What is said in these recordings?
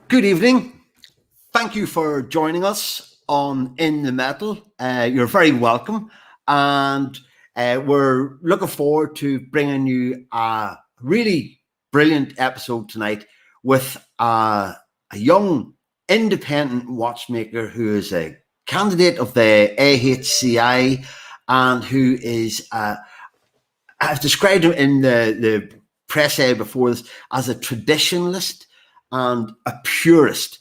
Good evening. Thank you for joining us on In the Metal. You're very welcome. And we're looking forward to bringing you a really brilliant episode tonight with a young independent watchmaker who is a candidate of the AHCI and who is, I've described him in the press before this as a traditionalist and a purist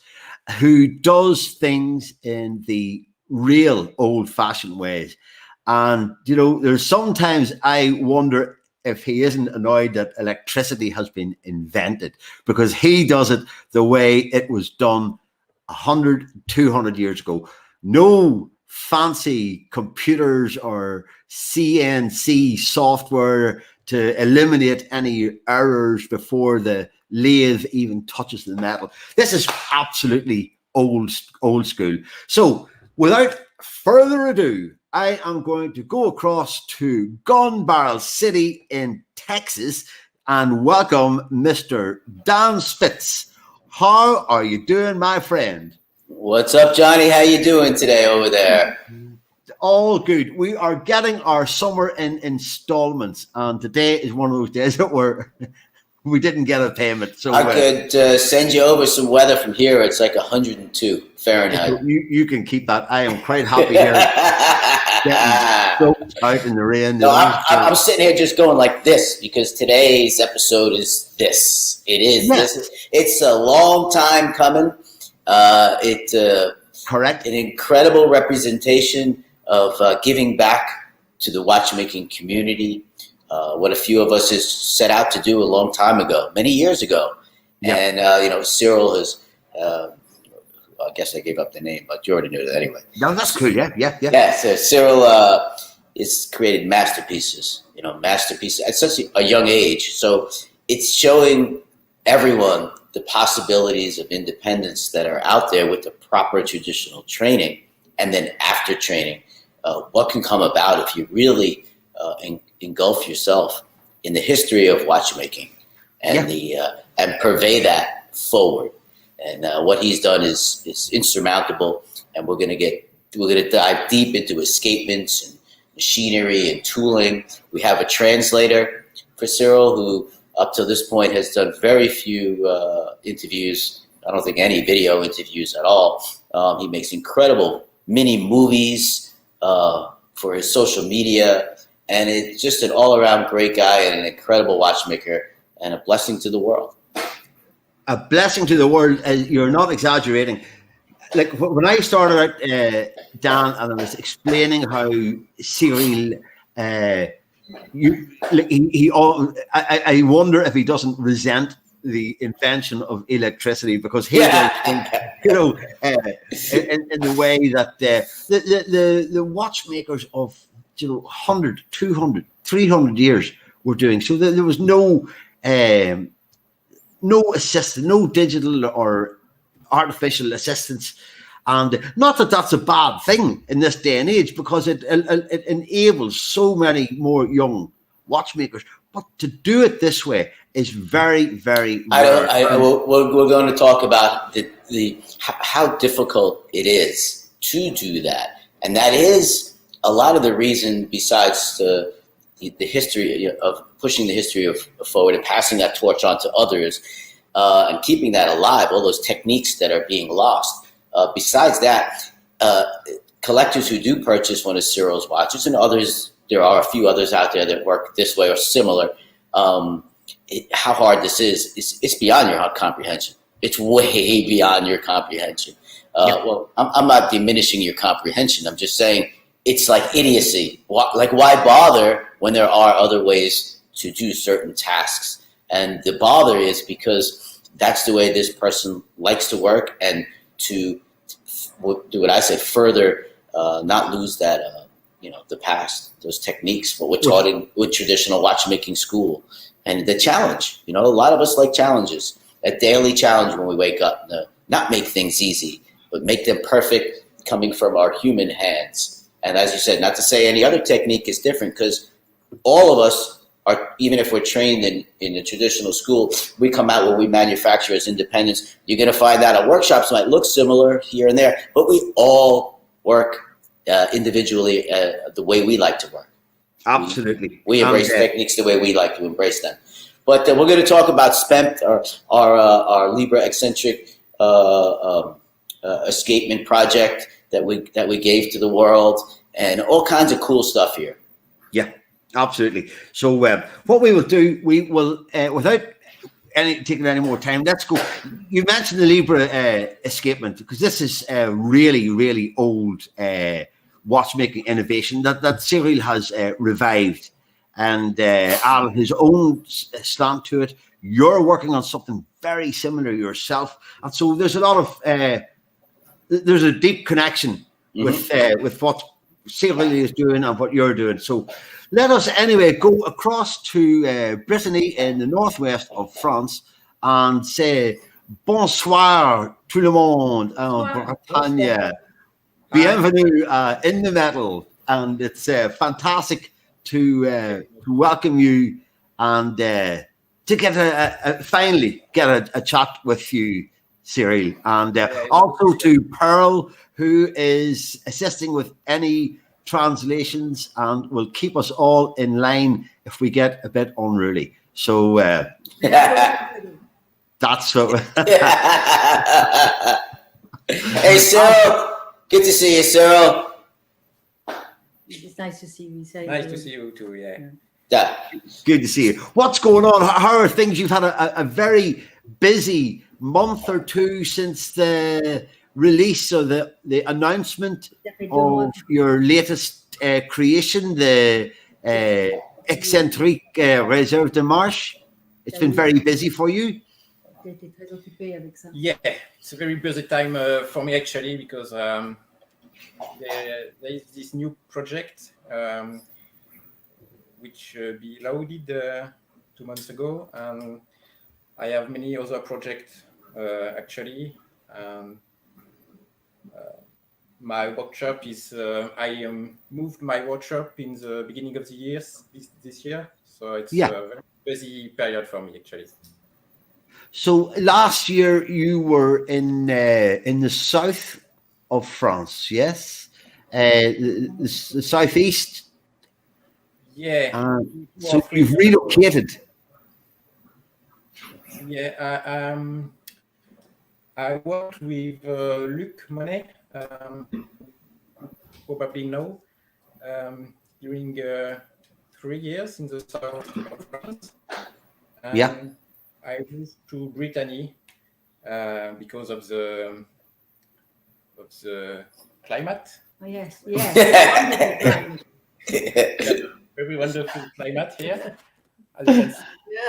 who does things in the real old-fashioned ways. And, you know, there's sometimes I wonder if he isn't annoyed that electricity has been invented, because he does it the way it was done 100, 200 years ago. No fancy computers or CNC software to eliminate any errors before the lathe even touches the metal. This is absolutely old school. So without further ado, I am going to go across to Gun Barrel City in Texas and welcome Mr. Dan Spitz. How are you doing, my friend? What's up, Johnny? How you doing today over there? All good. We are getting our summer in installments, and today is one of those days that we didn't get a payment. So I could send you over some weather from here. It's like 102 Fahrenheit. You can keep that. I am quite happy here. Getting out in the rain. No, I'm sitting here just going like this because today's episode is this. It is this. It's a long time coming. Correct. An incredible representation of giving back to the watchmaking community. What a few of us has set out to do a long time ago, many years ago. Yeah. And, Cyril has, I guess I gave up the name, but you already knew that anyway. No, that's cool. Yeah. So Cyril has created masterpieces, masterpieces at such a young age. So it's showing everyone the possibilities of independence that are out there with the proper traditional training. And then after training, what can come about if you really engulf yourself in the history of watchmaking and and purvey that forward. And what he's done is insurmountable. And we're gonna dive deep into escapements and machinery and tooling. We have a translator for Cyril who up to this point has done very few interviews. I don't think any video interviews at all. He makes incredible mini movies for his social media, and it's just an all-around great guy and an incredible watchmaker and a blessing to the world. A blessing to the world. You're not exaggerating. Like when I started out, Dan, and I was explaining how Cyril, I wonder if he doesn't resent the invention of electricity, because he does think, in the way that the watchmakers of 100, 200, 300 years were doing. So there was no assistance, no digital or artificial assistance. And not that that's a bad thing in this day and age, because it enables so many more young watchmakers. But to do it this way is very, very rare. We're going to talk about how difficult it is to do that. And that is a lot of the reason, besides the history of pushing the history of forward and passing that torch on to others and keeping that alive, all those techniques that are being lost. Besides that, collectors who do purchase one of Cyril's watches, and others, there are a few others out there that work this way or similar, how hard this is, it's beyond your comprehension. It's way beyond your comprehension. Well, I'm not diminishing your comprehension. I'm just saying it's like idiocy. Like, why bother when there are other ways to do certain tasks? And the bother is because that's the way this person likes to work, and to do what I say, further not lose that, the past, those techniques, what we're taught with traditional watchmaking school. And the challenge, a lot of us like challenges, a daily challenge when we wake up, not make things easy, but make them perfect coming from our human hands. And as you said, not to say any other technique is different, because all of us even if we're trained in a traditional school, we come out where we manufacture as independents. You're going to find out our workshops might look similar here and there, but we all work individually the way we like to work. Absolutely. We embrace techniques the way we like to embrace them. But we're going to talk about SPEMT, our Libre Eccentric Escapement project that we gave to the world, and all kinds of cool stuff here. Yeah, absolutely. So what we will do, we will, without taking any more time, let's go. You mentioned the Libre Escapement, because this is a really, really old watchmaking innovation that Cyril has revived and added his own slant to it. You're working on something very similar yourself, and so there's a lot of there's a deep connection with what Cyril is doing and what you're doing. So let us anyway go across to Brittany in the northwest of France and say bonsoir tout le monde en Bretagne. Bienvenue in the metal, and it's fantastic to welcome you and to get finally get a chat with you, Cyril, and also to Pearl, who is assisting with any translations and will keep us all in line if we get a bit unruly. So that's what. Hey, Cyril. Good to see you, Cyril. It's nice to see you. Nice to see you too, yeah. Good to see you. What's going on? How are things? You've had a very busy month or two since the release or the announcement of your latest creation, the Eccentric Réserve de Marsh. It's been very busy for you. Yeah, it's a very busy time for me actually, because there is this new project which be loaded 2 months ago, and I have many other projects actually. My workshop is I moved my workshop in the beginning of the year this year, so it's a very busy period for me actually. So last year you were in the south of France, yes, the southeast. Yeah. So you've relocated. Yeah. I worked with Luc Monet, probably know, during 3 years in the south of France. And I moved to Brittany because of the climate. Oh, yes, yes. Very wonderful climate here. As you can see.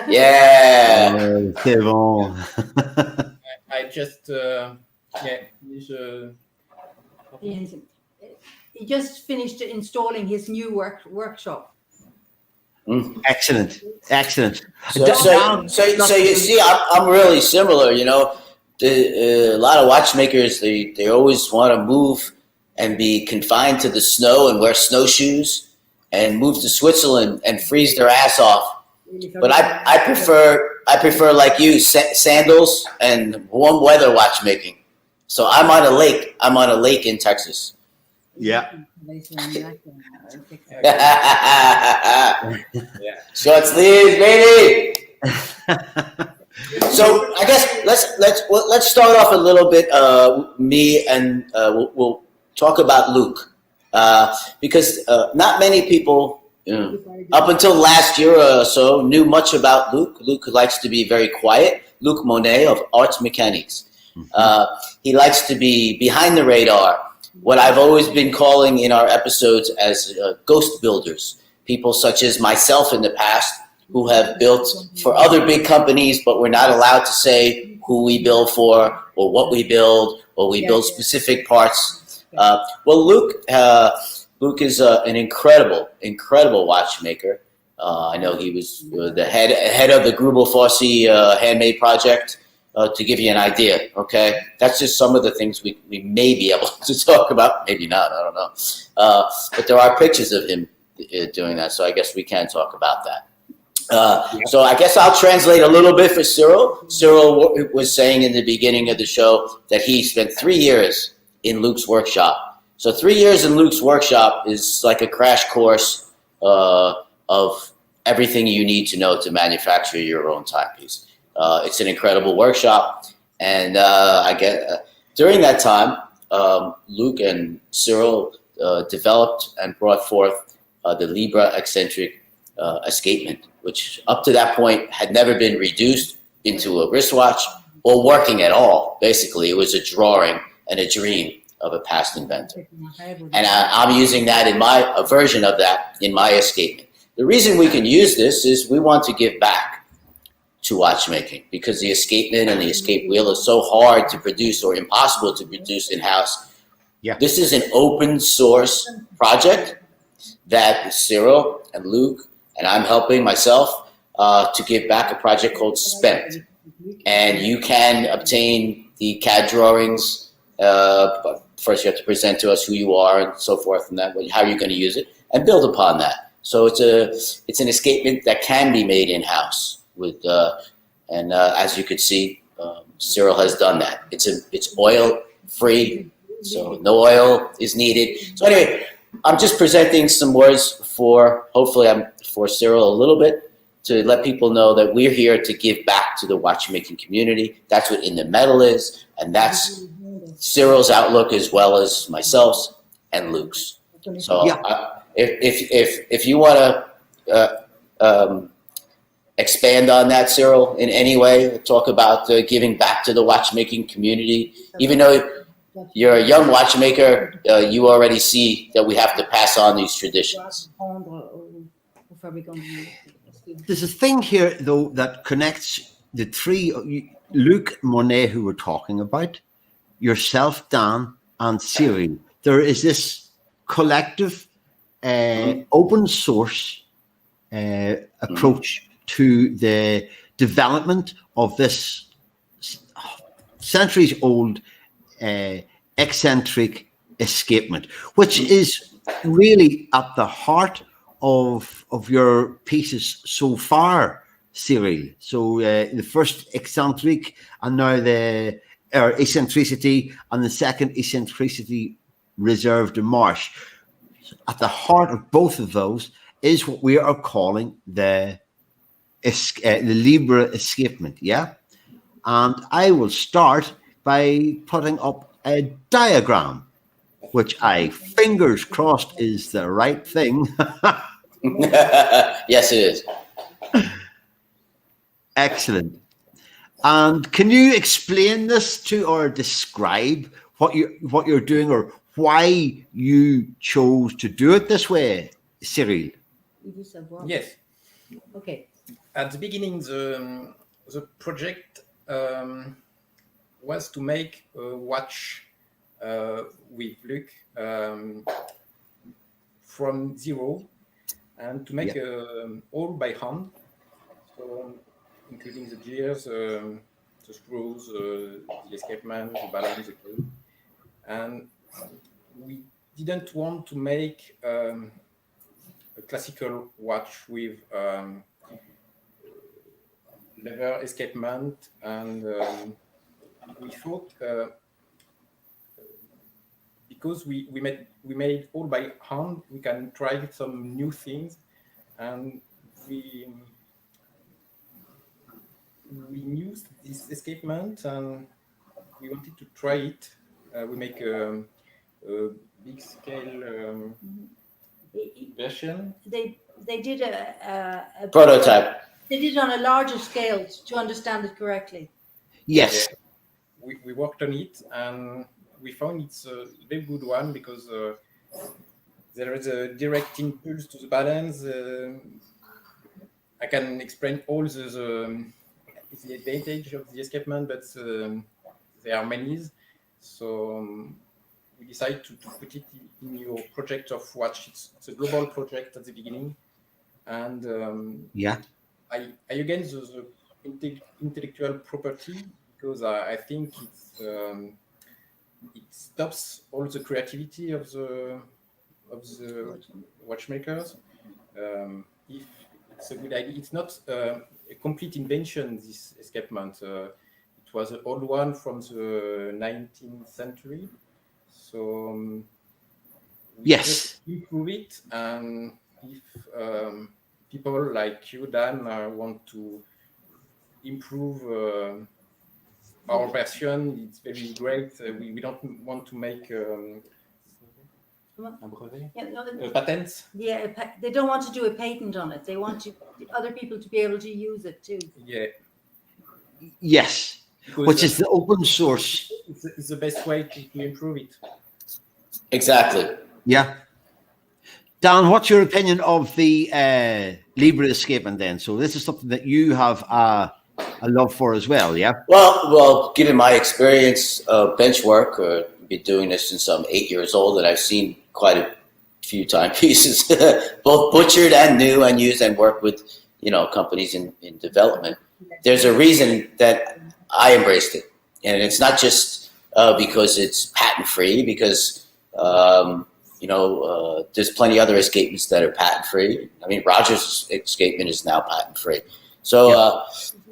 Yeah. C'est bon. I just He just finished installing his new workshop. Excellent. So you see, I'm really similar. You know, a lot of watchmakers they always want to move and be confined to the snow and wear snowshoes and move to Switzerland and freeze their ass off. But I prefer like you sandals and warm weather watchmaking. So I'm on a lake in Texas. Yeah. Short sleeves, baby. So I guess let's start off a little bit. Me and we'll talk about Luc because not many people up until last year or so knew much about Luc. Luc likes to be very quiet. Luc Monet of Arts Mechanics. He likes to be behind the radar. What I've always been calling in our episodes as ghost builders, people such as myself in the past who have built for other big companies, but we're not allowed to say who we build for or what we build, or we build specific parts. Well, Luc is an incredible watchmaker. I know he was the head of the Grubel Fossey handmade project. To give you an idea, okay? That's just some of the things we may be able to talk about. Maybe not, I don't know. But there are pictures of him doing that, so I guess we can talk about that. So I guess I'll translate a little bit for Cyril. Cyril was saying in the beginning of the show that he spent 3 years in Luke's workshop. So 3 years in Luke's workshop is like a crash course of everything you need to know to manufacture your own timepiece. It's an incredible workshop. And during that time, Luke and Cyril developed and brought forth the Libra Eccentric Escapement, which up to that point had never been reduced into a wristwatch or working at all. Basically, it was a drawing and a dream of a past inventor. And I'm using that in a version of that in my escapement. The reason we can use this is we want to give back to watchmaking, because the escapement and the escape wheel is so hard to produce or impossible to produce in-house. Yeah. This is an open source project that Cyril and Luke and I'm helping myself to give back a project called Spent. And you can obtain the CAD drawings, but first you have to present to us who you are and so forth and that, how you're going to use it, and build upon that. So it's an escapement that can be made in-house. As you could see, Cyril has done that. It's oil free, so no oil is needed. So anyway, I'm just presenting some words for Cyril a little bit to let people know that we're here to give back to the watchmaking community. That's what In the Metal is, and that's Cyril's outlook as well as myself's and Luke's. So if you want to expand on that, Cyril, in any way, talk about giving back to the watchmaking community. Even though you're a young watchmaker, you already see that we have to pass on these traditions. There's a thing here, though, that connects the three, Luke, Monet, who we're talking about, yourself, Dan, and Cyril. There is this collective, open source approach to the development of this centuries-old eccentric escapement, which is really at the heart of your pieces so far, Cyril. So the first eccentric, and now the eccentricity, and the second eccentricity reserved to Marsh. At the heart of both of those is what we are calling the Libra escapement, yeah? And I will start by putting up a diagram, which I, fingers crossed, is the right thing. Yes, it is. Excellent. And can you explain this to, or describe what you're doing, or why you chose to do it this way, Cyril? Yes. Okay. At the beginning, the project was to make a watch with Luke from zero, and to make all by hand, so including the gears, the screws, the escapement, the balance, the key. And we didn't want to make a classical watch with leather escapement, and we thought because we made all by hand, we can try some new things, and we used this escapement and we wanted to try it. We make a big scale version. They did a Prototype. They did it on a larger scale, to understand it correctly. Yes. We worked on it, and we found it's a very good one because there is a direct impulse to the balance. I can explain all the advantage of the escapement, but there are many. So we decided to put it in your project of watch. It's a global project at the beginning, and I again the intellectual property, because I think it stops all the creativity of the watchmakers. If it's a good idea. It's not a complete invention, this escapement. It was an old one from the 19th century. So we just improve it. And if people like you, Dan, want to improve our version, it's very great. We don't want to make patents. Yeah, they don't want to do a patent on it. They want other people to be able to use it too. Yeah. Yes, because which is the open source. It's the best way to improve it. Exactly. Yeah. Dan, what's your opinion of the Libre escapement then? So this is something that you have a love for as well, yeah? Well, given my experience of bench work, been doing this since I'm 8 years old, and I've seen quite a few timepieces, both butchered and new and used, and worked with, companies in development. There's a reason that I embraced it. And it's not just because it's patent free, because, there's plenty other escapements that are patent free. I mean, Roger's escapement is now patent free. So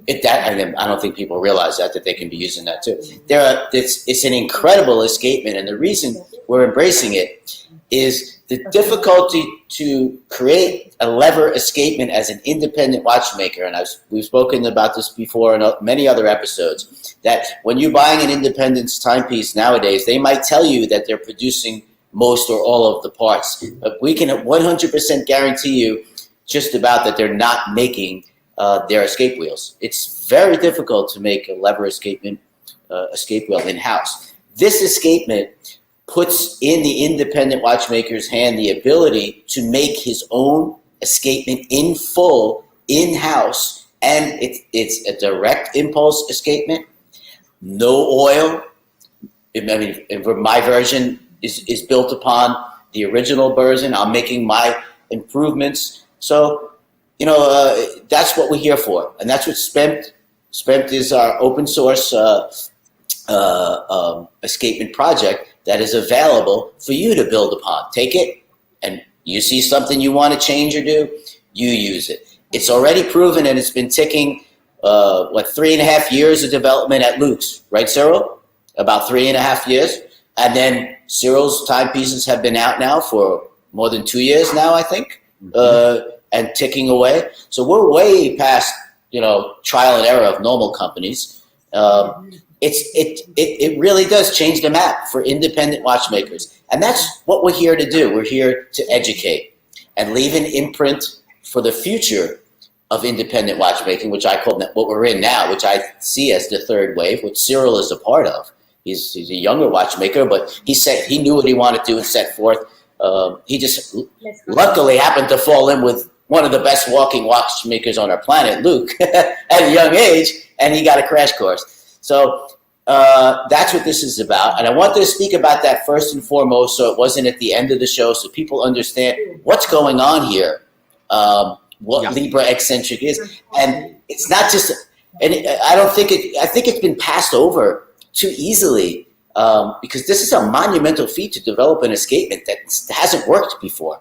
I don't think people realize that they can be using that too. It's an incredible escapement, and the reason we're embracing it is the difficulty to create a lever escapement as an independent watchmaker. And we've spoken about this before in many other episodes, that when you're buying an independence timepiece nowadays, they might tell you that they're producing most or all of the parts, but we can 100% guarantee you just about that they're not making their escape wheels. It's very difficult to make a lever escapement escape wheel in-house. This escapement puts in the independent watchmaker's hand the ability to make his own escapement in full in-house, and it's a direct impulse escapement, no oil. I mean, for my version is built upon the original version. I'm making my improvements. So, that's what we're here for. And that's what Spent is our open source escapement project that is available for you to build upon. Take it, and you see something you want to change or do, you use it. It's already proven, and it's been ticking, 3.5 years of development at Luke's, right, Cyril? About 3.5 years. And then Cyril's timepieces have been out now for more than 2 years now, I think, and ticking away. So we're way past, trial and error of normal companies. It really does change the map for independent watchmakers. And that's what we're here to do. We're here to educate and leave an imprint for the future of independent watchmaking, which I call what we're in now, which I see as the third wave, which Cyril is a part of. He's a younger watchmaker, but he knew what he wanted to do and set forth. He just luckily happened to fall in with one of the best walking watchmakers on our planet, Luke, at a young age, and he got a crash course. So that's what this is about. And I wanted to speak about that first and foremost, so it wasn't at the end of the show, so people understand what's going on here, what Libre Eccentric is. And it's not just, I think it's been passed over too easily, because this is a monumental feat to develop an escapement that hasn't worked before.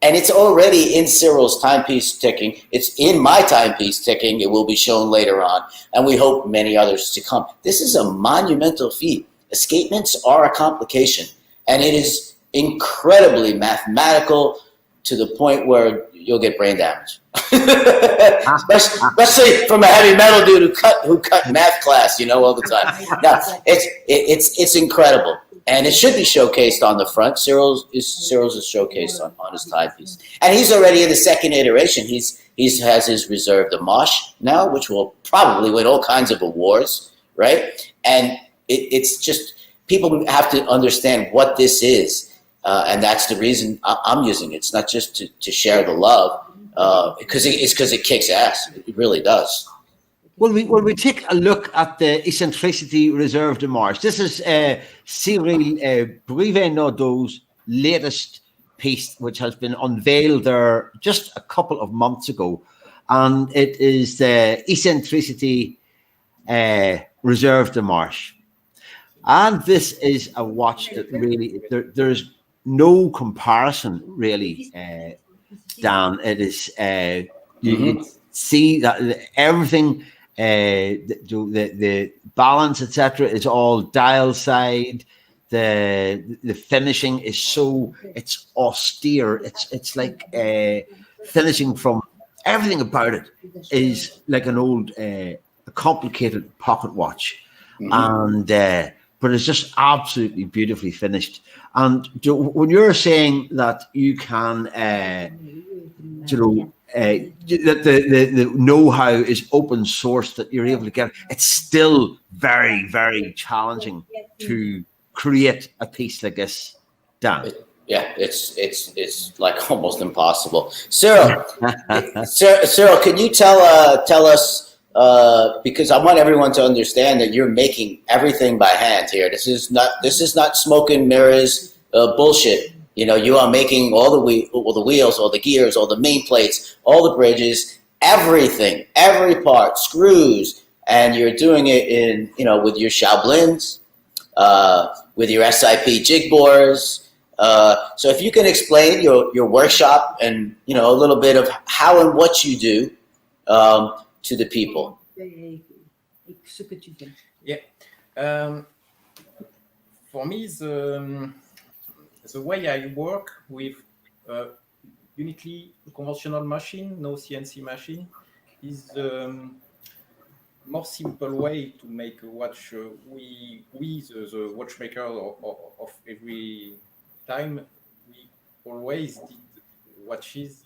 And it's already in Cyril's timepiece ticking. It's in my timepiece ticking. It will be shown later on. And we hope many others to come. This is a monumental feat. Escapements are a complication. And it is incredibly mathematical to the point where you'll get brain damage. especially from a heavy metal dude who cut math class, all the time. Now, it's incredible. And it should be showcased on the front. Cyril's is showcased on his timepiece. And he's already in the second iteration. He has his reserve To Marsh now, which will probably win all kinds of awards, right? And it's just, people have to understand what this is. And that's the reason I'm using it. It's not just to share the love, because it kicks ass. It really does. Well, we take a look at the Eccentricity Reserve De Marsh. This is Cyril Brivet-Naudot's latest piece, which has been unveiled there just a couple of months ago. And it is the Eccentricity Reserve De Marsh. And this is a watch that really, there's no comparison really, Dan. It is You see that everything, the balance, etc., is all dial side. The finishing is so, it's austere. It's like finishing from everything about it is like an old, a complicated pocket watch, and but it's just absolutely beautifully finished. And when you're saying that you can, that the know-how is open source, that you're able to get, it's still very, very challenging to create a piece like this, Dan. Yeah, it's like almost impossible. Cyril, Cyril, can you tell us, because I want everyone to understand that you're making everything by hand here. This is not smoke and mirrors bullshit. You know, you are making all the wheels, all the gears, all the main plates, all the bridges, everything, every part, screws, and you're doing it in, you know, with your Shaoblins, with your SIP jig bores. So if you can explain your workshop and, you know, a little bit of how and what you do to the people. Yeah. For me, the way I work with uniquely conventional machine, no CNC machine, is more simple way to make a watch. We the watchmaker of every time, we always did watches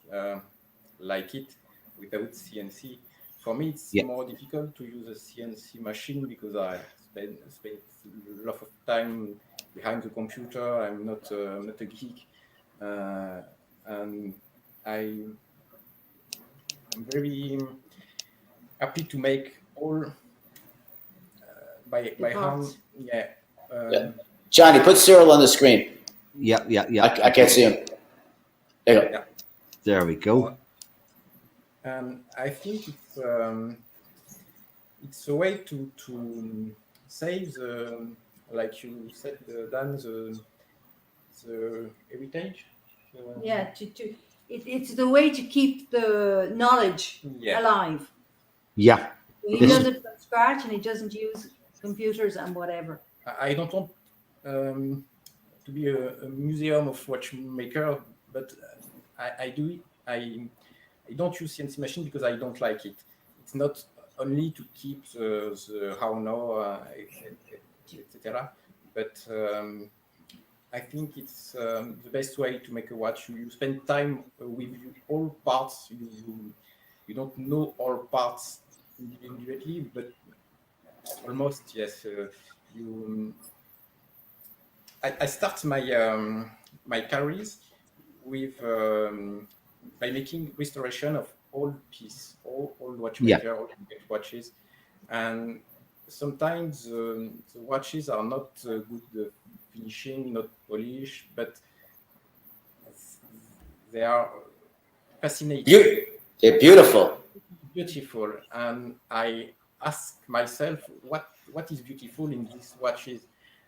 like it without CNC. For me, it's more difficult to use a CNC machine because I spend a lot of time behind the computer. I'm not a geek, and I'm very happy to make all by hand. Yeah. Johnny, put Cyril on the screen. Yeah. I can't see him. There you go. Yeah. There we go. I think it's a way to save the, like you said, Dan, the heritage. It's the way to keep the knowledge alive. Yeah. He does it from scratch, and he doesn't use computers and whatever. I don't want to be a museum of watchmaker, but I do it. I don't use CNC machine because I don't like it. It's not only to keep the how now, etc. But I think it's the best way to make a watch. You spend time with all parts. You don't know all parts individually, but almost, yes. I start my careers with by making restoration of old piece, old watchmaker, old watches, and sometimes the watches are not good finishing, not polished, but they are fascinating. They're beautiful. Beautiful, and I ask myself what is beautiful in these watches,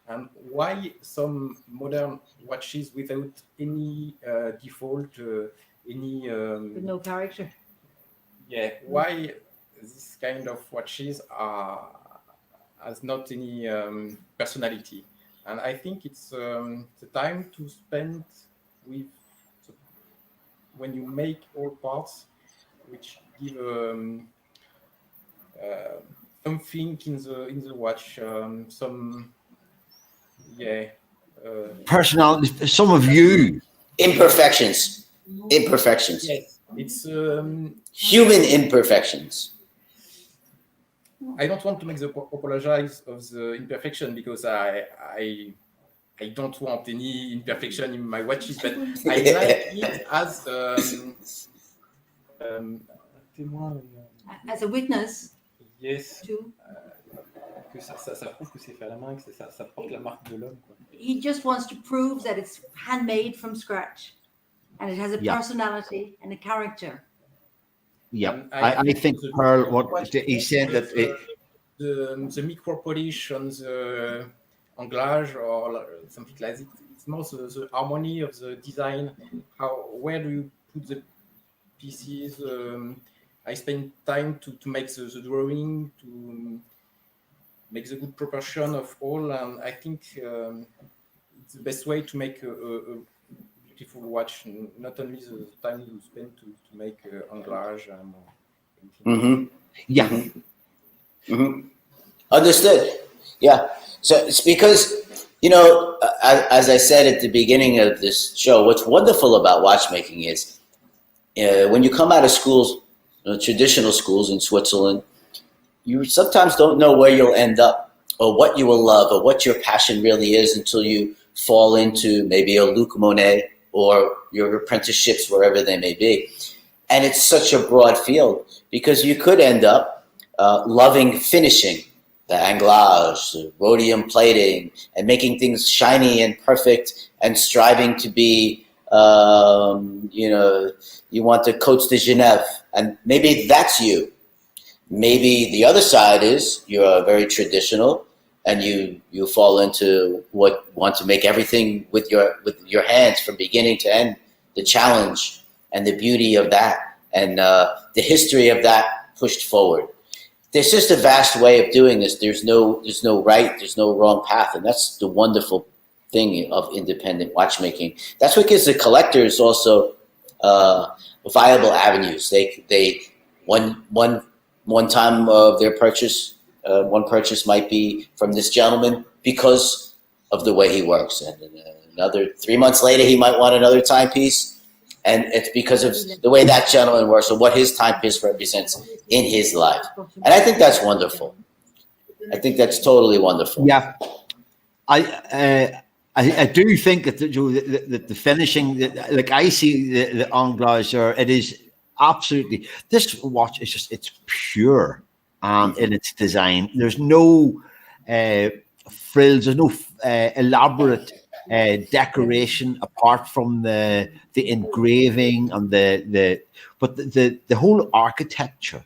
and why some modern watches without any default, any with no character. Yeah, why this kind of watches has not any personality, and I think it's the time to spend with when you make all parts, which give something in the watch, some personality, some of you. Imperfections. Yes, it's human imperfections. I don't want to make the apologize of the imperfection because I don't want any imperfection in my watches, but I like it as a witness. Yes. To que ça prouve que c'est fait à la main, que ça porte la marque de l'homme. He just wants to prove that it's handmade from scratch, and it has a personality and a character. Yeah, I think Pearl, what he said that the micro polish on the anglage or something like that. It's more the harmony of the design. Where do you put the pieces? I spend time to make the drawing, to make the good proportion of all, and I think it's the best way to make a beautiful watch. Not only the time you spend to make anglage and Mm-hmm. Yeah. Mm-hmm. Understood. Yeah. So it's because, you know, as I said at the beginning of this show, what's wonderful about watchmaking is when you come out of schools, traditional schools in Switzerland, you sometimes don't know where you'll end up or what you will love or what your passion really is until you fall into maybe a Luc Monet or your apprenticeships, wherever they may be. And it's such a broad field because you could end up loving finishing, the anglage, the rhodium plating, and making things shiny and perfect and striving to be, you know, you want the Côtes de Genève. And maybe that's you. Maybe the other side is you're very traditional and you fall into want to make everything with your hands from beginning to end, the challenge and the beauty of that and the history of that pushed forward. There's just a vast way of doing this. There's no right, there's no wrong path, and that's the wonderful thing of independent watchmaking. That's what gives the collectors also viable avenues. They one time of their purchase, one purchase might be from this gentleman because of the way he works, and another 3 months later he might want another timepiece. And it's because of the way that gentleman works or what his timepiece represents in his life. And I think that's wonderful. I think that's totally wonderful. Yeah. I do think that the finishing, like I see the anglage there, it is absolutely, this watch is just, it's pure in its design. There's no frills, there's no elaborate decoration apart from the engraving and but the whole architecture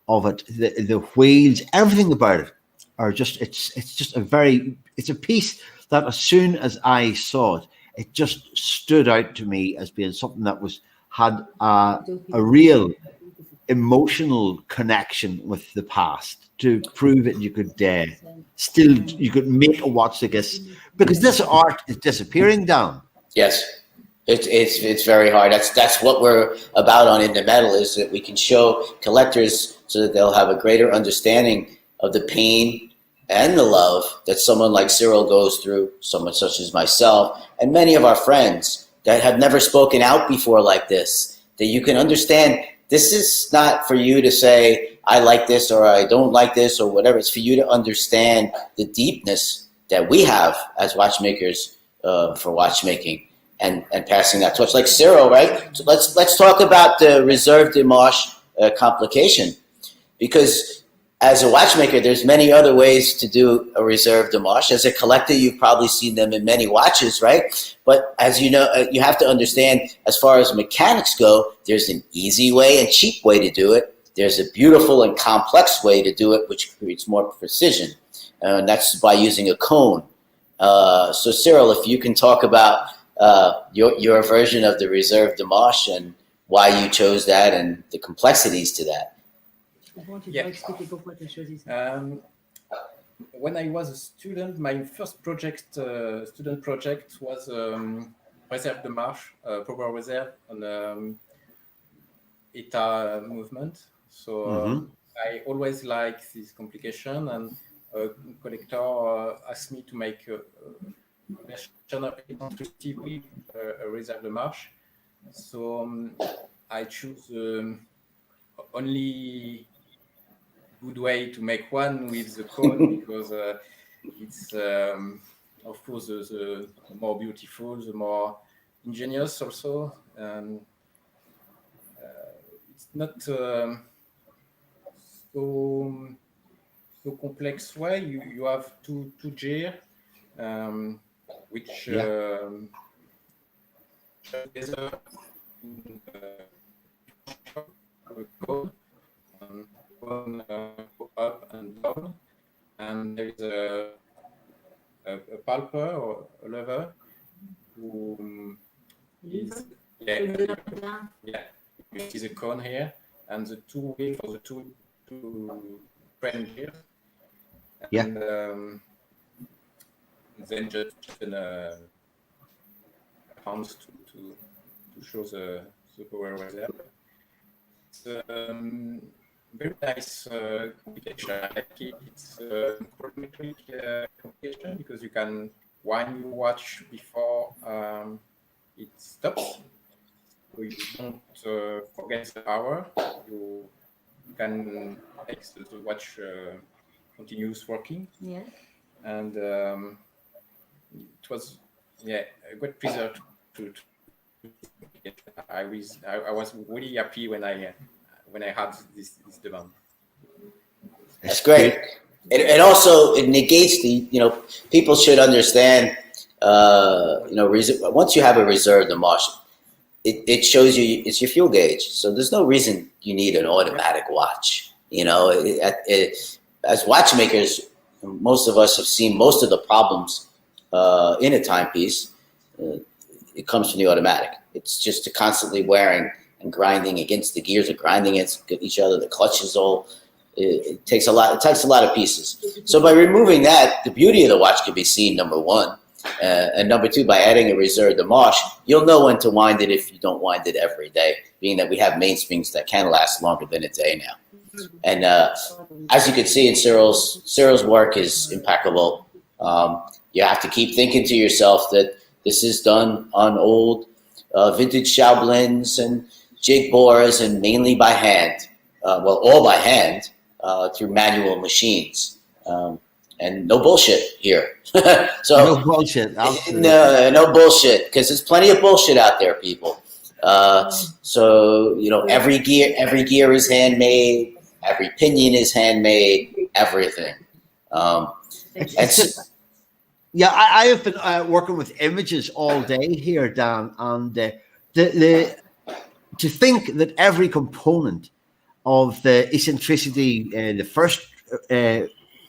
of it, the wheels, everything about it are just, it's just it's a piece that as soon as I saw it, it just stood out to me as being something that had a real emotional connection with the past, to prove it you could you could make a watch like this, because this art is disappearing down. Yes, it's very hard. That's what we're about on In the Metal, is that we can show collectors so that they'll have a greater understanding of the pain and the love that someone like Cyril goes through, someone such as myself, and many of our friends that have never spoken out before like this, that you can understand this is not for you to say, I like this or I don't like this or whatever. It's for you to understand the deepness that we have as watchmakers for watchmaking and passing that torch. Like Cyril, right? So let's talk about the Reserve Dimash complication, because as a watchmaker, there's many other ways to do a Reserve Dimash. As a collector, you've probably seen them in many watches, right? But as you know, you have to understand, as far as mechanics go, there's an easy way and cheap way to do it. There's a beautiful and complex way to do it, which creates more precision. And that's by using a cone. So Cyril, if you can talk about your version of the Reserve Dimash and why you chose that and the complexities to that. Yeah. When I was a student, my first student project was Reserve de Marche, proper reserve on ETA movement. So I always like this complication, and a collector asked me to make a version of it with a Reserve de Marche. So I choose only good way to make one with the cone, because it's of course the more beautiful, the more ingenious also, and it's not so complex way. You have two gear which together cone. One up and down, and there is a pulper or a lever who is you see the cone here, and the two wheel for the two trend gears. Yeah. And then just arms to show the power reserve. It's very nice complication. I like it. It's chronometric complication because you can wind your watch before it stops. So you don't forget the hour. You can make the watch continues working. Yes. And it was a great pleasure to I was really happy when I had this demand. That's great. It also it negates the people should understand once you have a reserve de marche, it shows you it's your fuel gauge. So there's no reason you need an automatic watch. As watchmakers, most of us have seen most of the problems in a timepiece. It comes from the automatic. It's just constantly wearing and grinding against the gears, are grinding against each other. The clutch is all. It takes a lot. It takes a lot of pieces. So by removing that, the beauty of the watch can be seen. Number one, and number two, by adding a reserve de marche, you'll know when to wind it if you don't wind it every day. Being that we have mainsprings that can last longer than a day now. And as you can see in Cyril's work is impeccable. You have to keep thinking to yourself that this is done on old vintage Chaublins and jig bores and mainly by hand. All by hand through manual machines. And no bullshit here. So no bullshit. No bullshit, because there's plenty of bullshit out there, people. So every gear is handmade. Every pinion is handmade. Everything. I have been working with images all day here, Dan, and to think that every component of the eccentricity, the first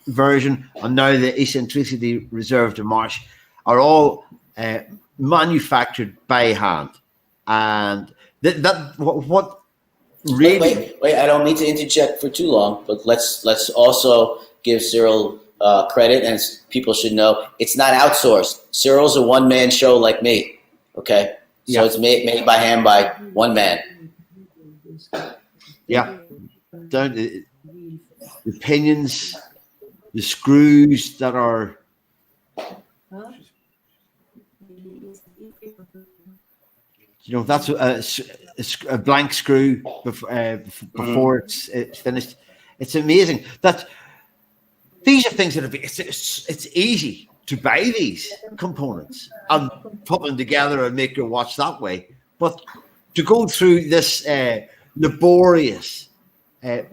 version, and now the eccentricity reserve de marche, are all manufactured by hand, and what really. Wait! I don't mean to interject for too long, but let's also give Cyril credit, and people should know it's not outsourced. Cyril's a one-man show like me. Okay, so it's made by hand by one man. Yeah, the pinions, the screws that are. That's a blank screw before it's finished. It's amazing that these are things that it's easy to buy these components and put them together and make your watch that way. But to go through this laborious,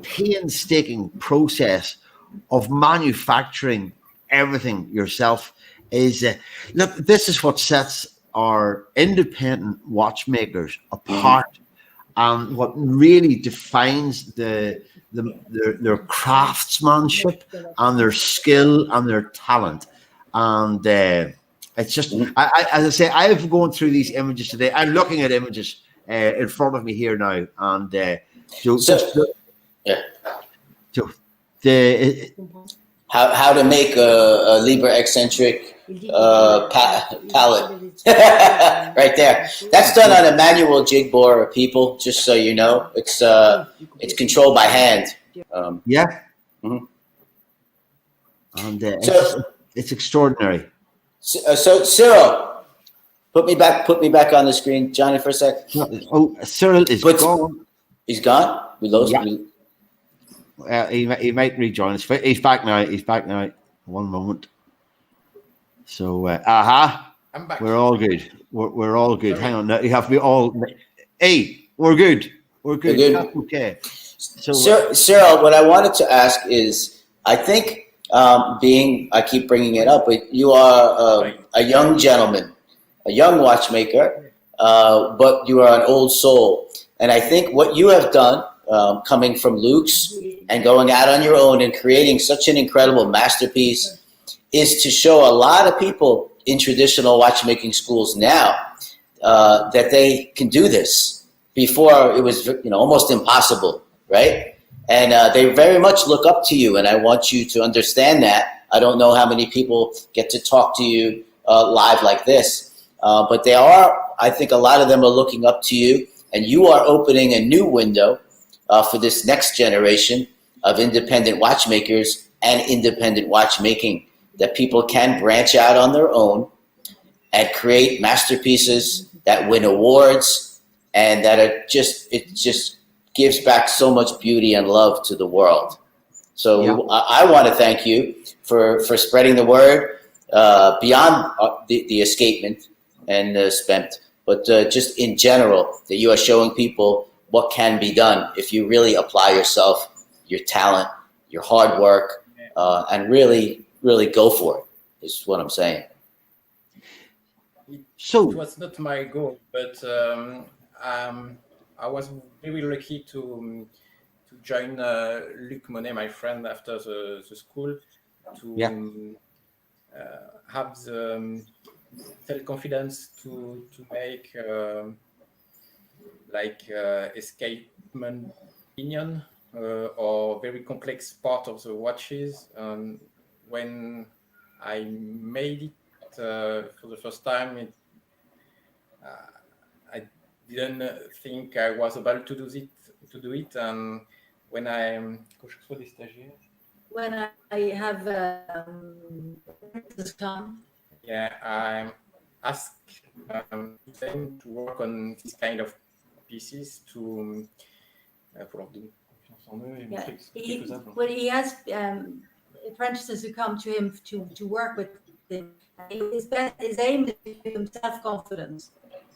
painstaking process of manufacturing everything yourself is look. This is what sets our independent watchmakers apart, and what really defines their craftsmanship and their skill and their talent. And it's just, as I say, I've gone through these images today. I'm looking at images in front of me here now, and how to make a Libre eccentric palette right there. That's done on a manual jig bore, people. Just so you know, it's controlled by hand. And it's extraordinary. So Cyril, put me back on the screen, Johnny, for a sec. Oh, Cyril is gone. He's gone. We lost. Yeah. He might rejoin us. He's back now. One moment. So, I'm back. We're all good. We're all good. Hang on. Now you have to be all. Hey, we're good. We're good. That's okay. So, Cyril, what I wanted to ask is, I think, I keep bringing it up, but you are a young gentleman, a young watchmaker, but you are an old soul. And I think what you have done, coming from Luke's and going out on your own and creating such an incredible masterpiece, is to show a lot of people in traditional watchmaking schools now that they can do this. Before it was almost impossible right? And they very much look up to you, and I want you to understand that. I don't know how many people get to talk to you live like this, but they are, I think a lot of them are looking up to you, and you are opening a new window for this next generation of independent watchmakers and independent watchmaking, that people can branch out on their own and create masterpieces that win awards, and that are it just gives back so much beauty and love to the world. So I want to thank you for spreading the word beyond the escapement and spent, but just in general, that you are showing people what can be done if you really apply yourself, your talent, your hard work, and really, really go for it, is what I'm saying. It was not my goal, but I was very lucky to join Luc Monet, my friend, after the school, to have the self-confidence to make escapement pinion or very complex part of the watches. When I made it for the first time, I didn't think I was able to do it. And when I have this come, I asked them to work on this kind of pieces to he has apprentices who come to him to work with him. His aim is to give them self-confidence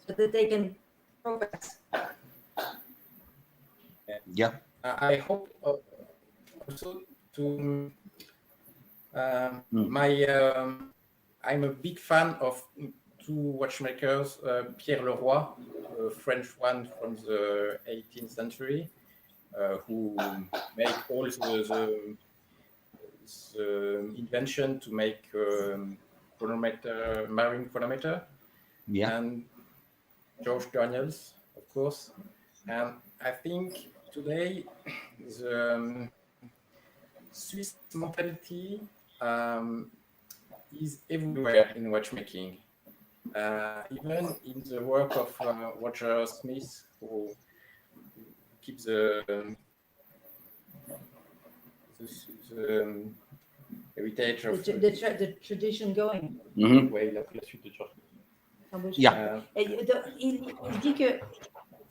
so that they can progress. I hope also to I'm a big fan of two watchmakers, Pierre Leroy, a French one from the 18th century, who make all the invention to make chronometer, marine chronometer, and George Daniels, of course. And I think today the Swiss mentality is everywhere in watchmaking, even in the work of Roger Smith, who keeps the heritage of the tradition going. Il dit que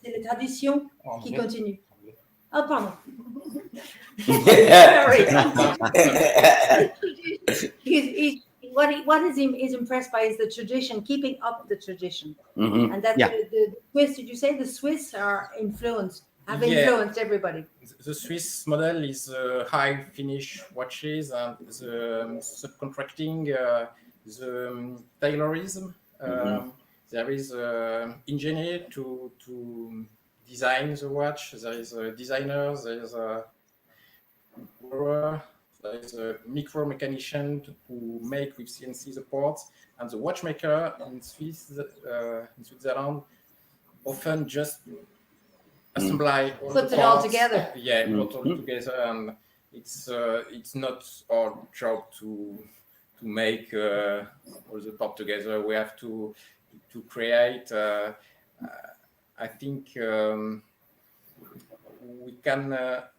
c'est la tradition qui continue. Oh, pardon. Sorry. What is impressed by is the tradition, keeping up the tradition. And that the Swiss, did you say the Swiss are influenced, have influenced everybody? The Swiss model is high finish watches, and the subcontracting, the tailorism. There is engineer to design the watch. There is a designer. There is a brewer. There is a micro mechanician who make with CNC the parts, and the watchmaker in Switzerland often just assemble all Put the it all parts. together. Put all together, and it's not our job to make all the parts together. We have to create. I think we can,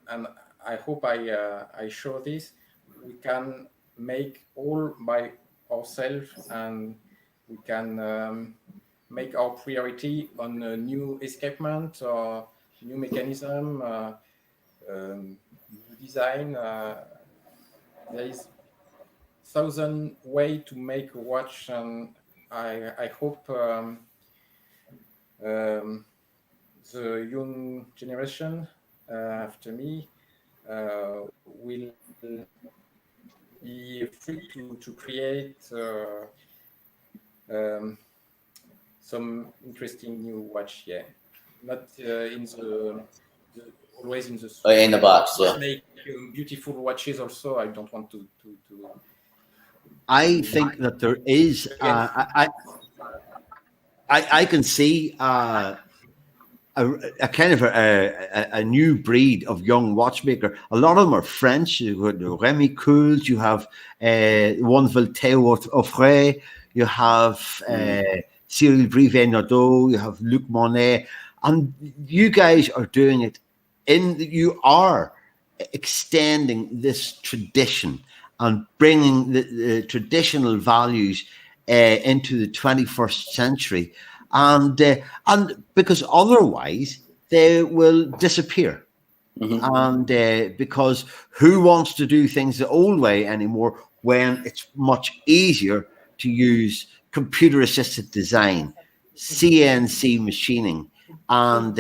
and I hope I show this. We can make all by ourselves, and we can make our priority on a new escapement or new mechanism, new design. There is 1,000 ways to make a watch, and I hope the young generation after me will be free to create some interesting new watch. Not in the always in the box. Make beautiful watches. Also, I don't want to. I think that there is. I can see a kind of a new breed of young watchmaker. A lot of them are French. You have Rémi Coul's, you have wonderful Théo Offray, you have Cyril Brivet-Naudot, you have Luc Monet, and you guys are doing it you are extending this tradition and bringing the traditional values into the 21st century. And because otherwise they will disappear. And because who wants to do things the old way anymore when it's much easier to use computer-assisted design, CNC machining, and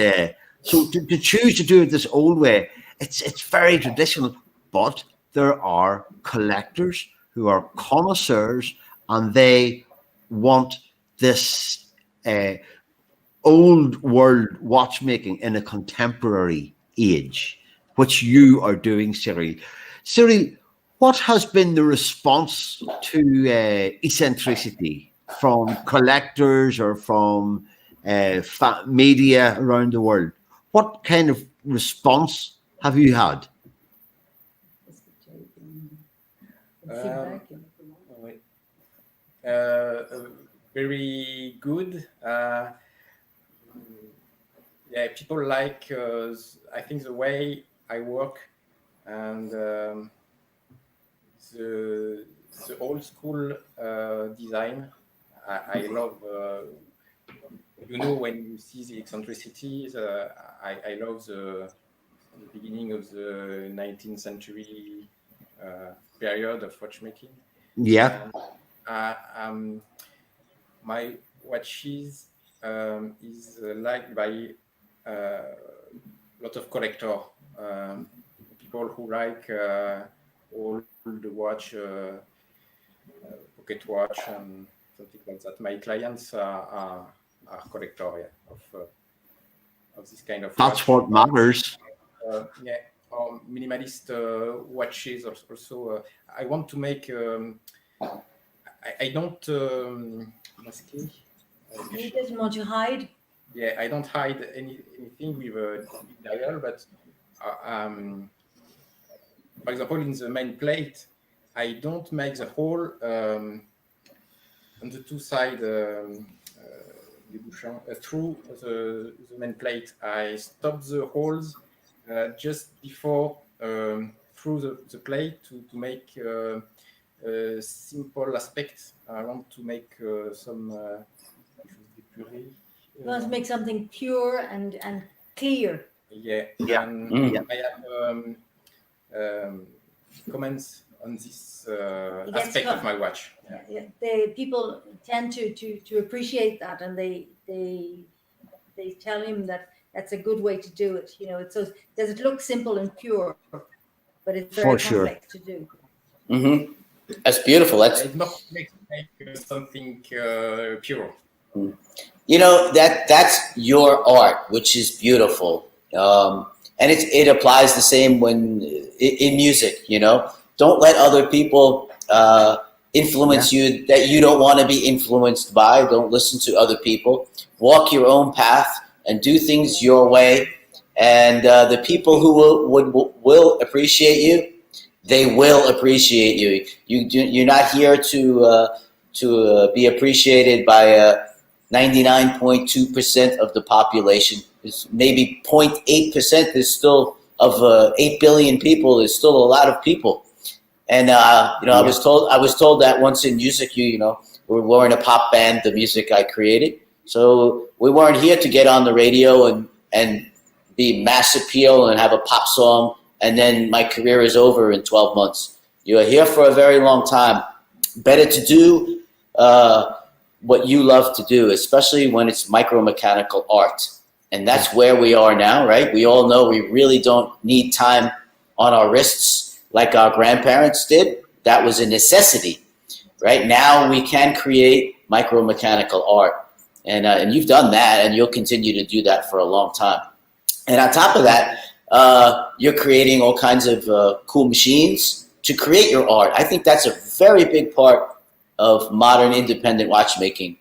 so to choose to do it this old way, it's very traditional. But there are collectors who are connoisseurs, and they want this old world watchmaking in a contemporary age, which you are doing, Cyril. Cyril, what has been the response to eccentricity from collectors or from media around the world? What kind of response have you had? Very good. Yeah, people like I think the way I work, and the old school design. I love. When you see the eccentricities, I love the beginning of the 19th century period of watchmaking. Yeah. My watches is liked by a lot of collector people who like all the watch, pocket watch, and something like that. My clients are collector of this kind of. That's what matters. Yeah, or minimalist watches also. I want to make. I don't. He doesn't want to hide. Yeah, I don't hide anything with a dial, but for example, in the main plate, I don't make the hole on the two sides through the main plate. I stop the holes just before through the plate to make simple aspects. I want to make some. You want to make something pure and clear. Yeah. And I have comments on this aspect of my watch. Yeah. People tend to appreciate that, and they tell him that that's a good way to do it. Does it look simple and pure, but it's very complex to do. Mm-hmm. That's beautiful. It's not make something pure. That's your art, which is beautiful, and it applies the same when in music. Don't let other people influence you that you don't want to be influenced by. Don't listen to other people. Walk your own path and do things your way. And the people who will appreciate you, they will appreciate you. You're not here to be appreciated by 99.2% of the population. It's maybe 0.8%. There's still of 8 billion people. There's still a lot of people. And I was told that once in music, we were in a pop band, the music I created. So we weren't here to get on the radio and be mass appeal and have a pop song, and then my career is over in 12 months. You are here for a very long time. Better to do what you love to do, especially when it's micromechanical art. And that's where we are now, right? We all know we really don't need time on our wrists like our grandparents did. That was a necessity. Right now we can create micromechanical art. And you've done that, and you'll continue to do that for a long time. And on top of that, you're creating all kinds of cool machines to create your art. I think that's a very big part of modern independent watchmaking,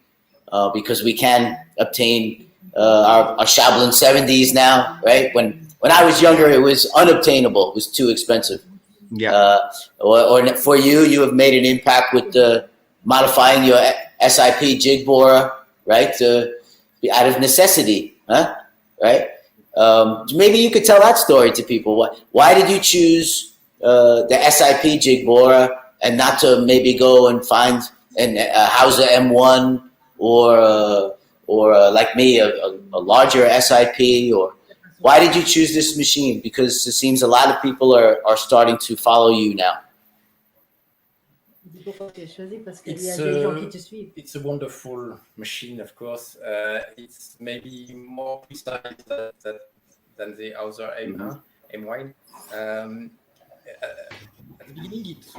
because we can obtain our Shablin 70s now, right? When I was younger, it was unobtainable. It was too expensive. Yeah. Or for you, you have made an impact with modifying your SIP jig borer, right? Out of necessity, huh? Right? Maybe you could tell that story to people. Why did you choose the SIP jig borer and not to maybe go and find a Hauser M1 or like me, a larger SIP? Or why did you choose this machine? Because it seems a lot of people are starting to follow you now. It's a wonderful machine, of course. It's maybe more precise than the other M1. At the beginning, it's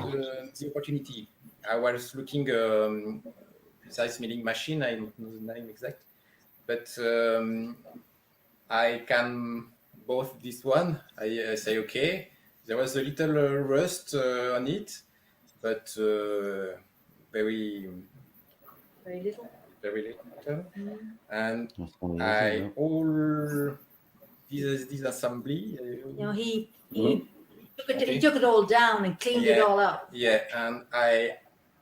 the opportunity. I was looking precise milling machine. I don't know the name exact, but I can both this one. I say okay. There was a little rust on it, but very little. And all this assembly. He took it all down and cleaned it all up. Yeah, and I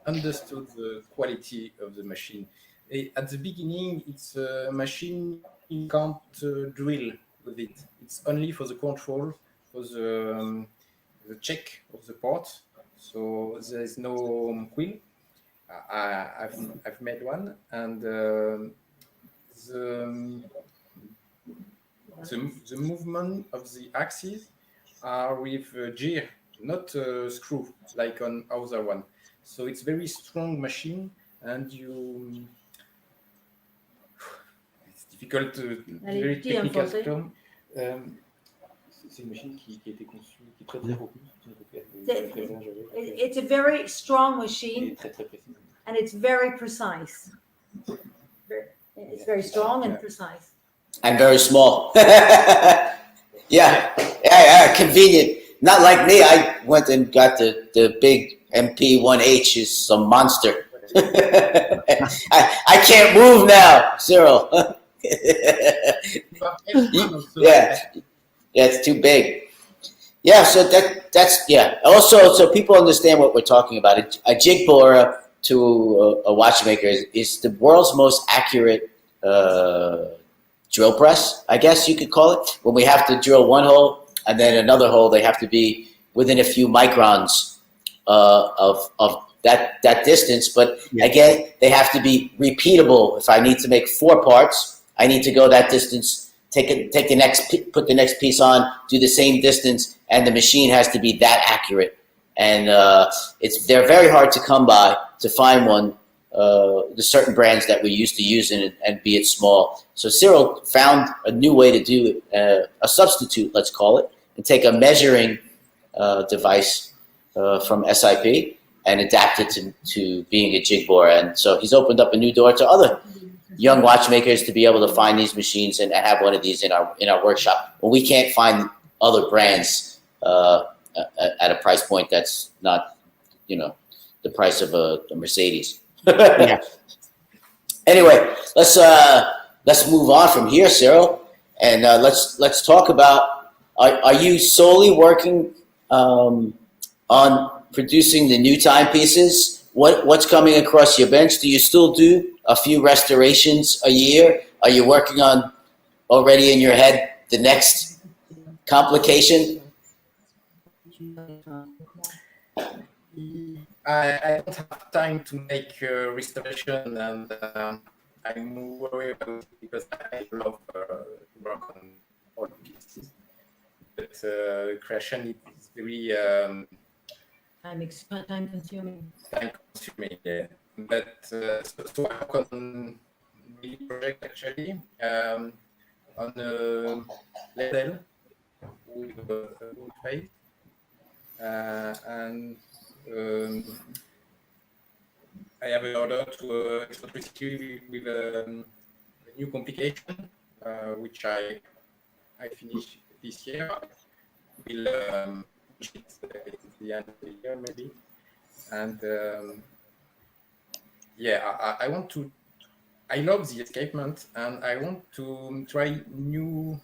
understood the quality of the machine. At the beginning, it's a machine you can't drill with it. It's only for the control, for the check of the part. So there is no quill. I've made one, and the movement of the axis are with gear, not screw like on other one. So it's very strong machine, and it's difficult to very technical term. C'est une machine qui a été conçue, qui est très très robuste. It's a very strong machine, and it's very precise. It's very strong and precise. And very small. Yeah, convenient. Not like me. I went and got the big MP1H. Is some monster. I can't move now, Cyril. Yeah, it's too big. Yeah, so that's Also, so people understand what we're talking about. A jig borer to a watchmaker is the world's most accurate drill press, I guess you could call it. When we have to drill one hole and then another hole, they have to be within a few microns of that distance. But again, they have to be repeatable. If I need to make 4 parts, I need to go that distance. Put the next piece on, do the same distance, and the machine has to be that accurate. And they're very hard to come by, to find one. The certain brands that we used to use and be it small. So Cyril found a new way to do it, a substitute, let's call it, and take a measuring device from SIP and adapt it to being a jig borer. And so he's opened up a new door to other young watchmakers to be able to find these machines and have one of these in our workshop. When we can't find other brands at a price point that's not, the price of a Mercedes. Yeah. Anyway, let's move on from here, Cyril, and let's talk about. Are you solely working on producing the new timepieces? What's coming across your bench? Do you still do a few restorations a year? Are you working on already in your head the next complication? I don't have time to make restoration, and I'm worried about it because I love work on all pieces. But creation is very time consuming. Time consuming, yeah. But so I work on many projects actually on a level with a good faith, and I have an order to execute with a new complication, which I finish this year. Will push it at the end of the year maybe, and I want to. I love the escapement, and I want to try new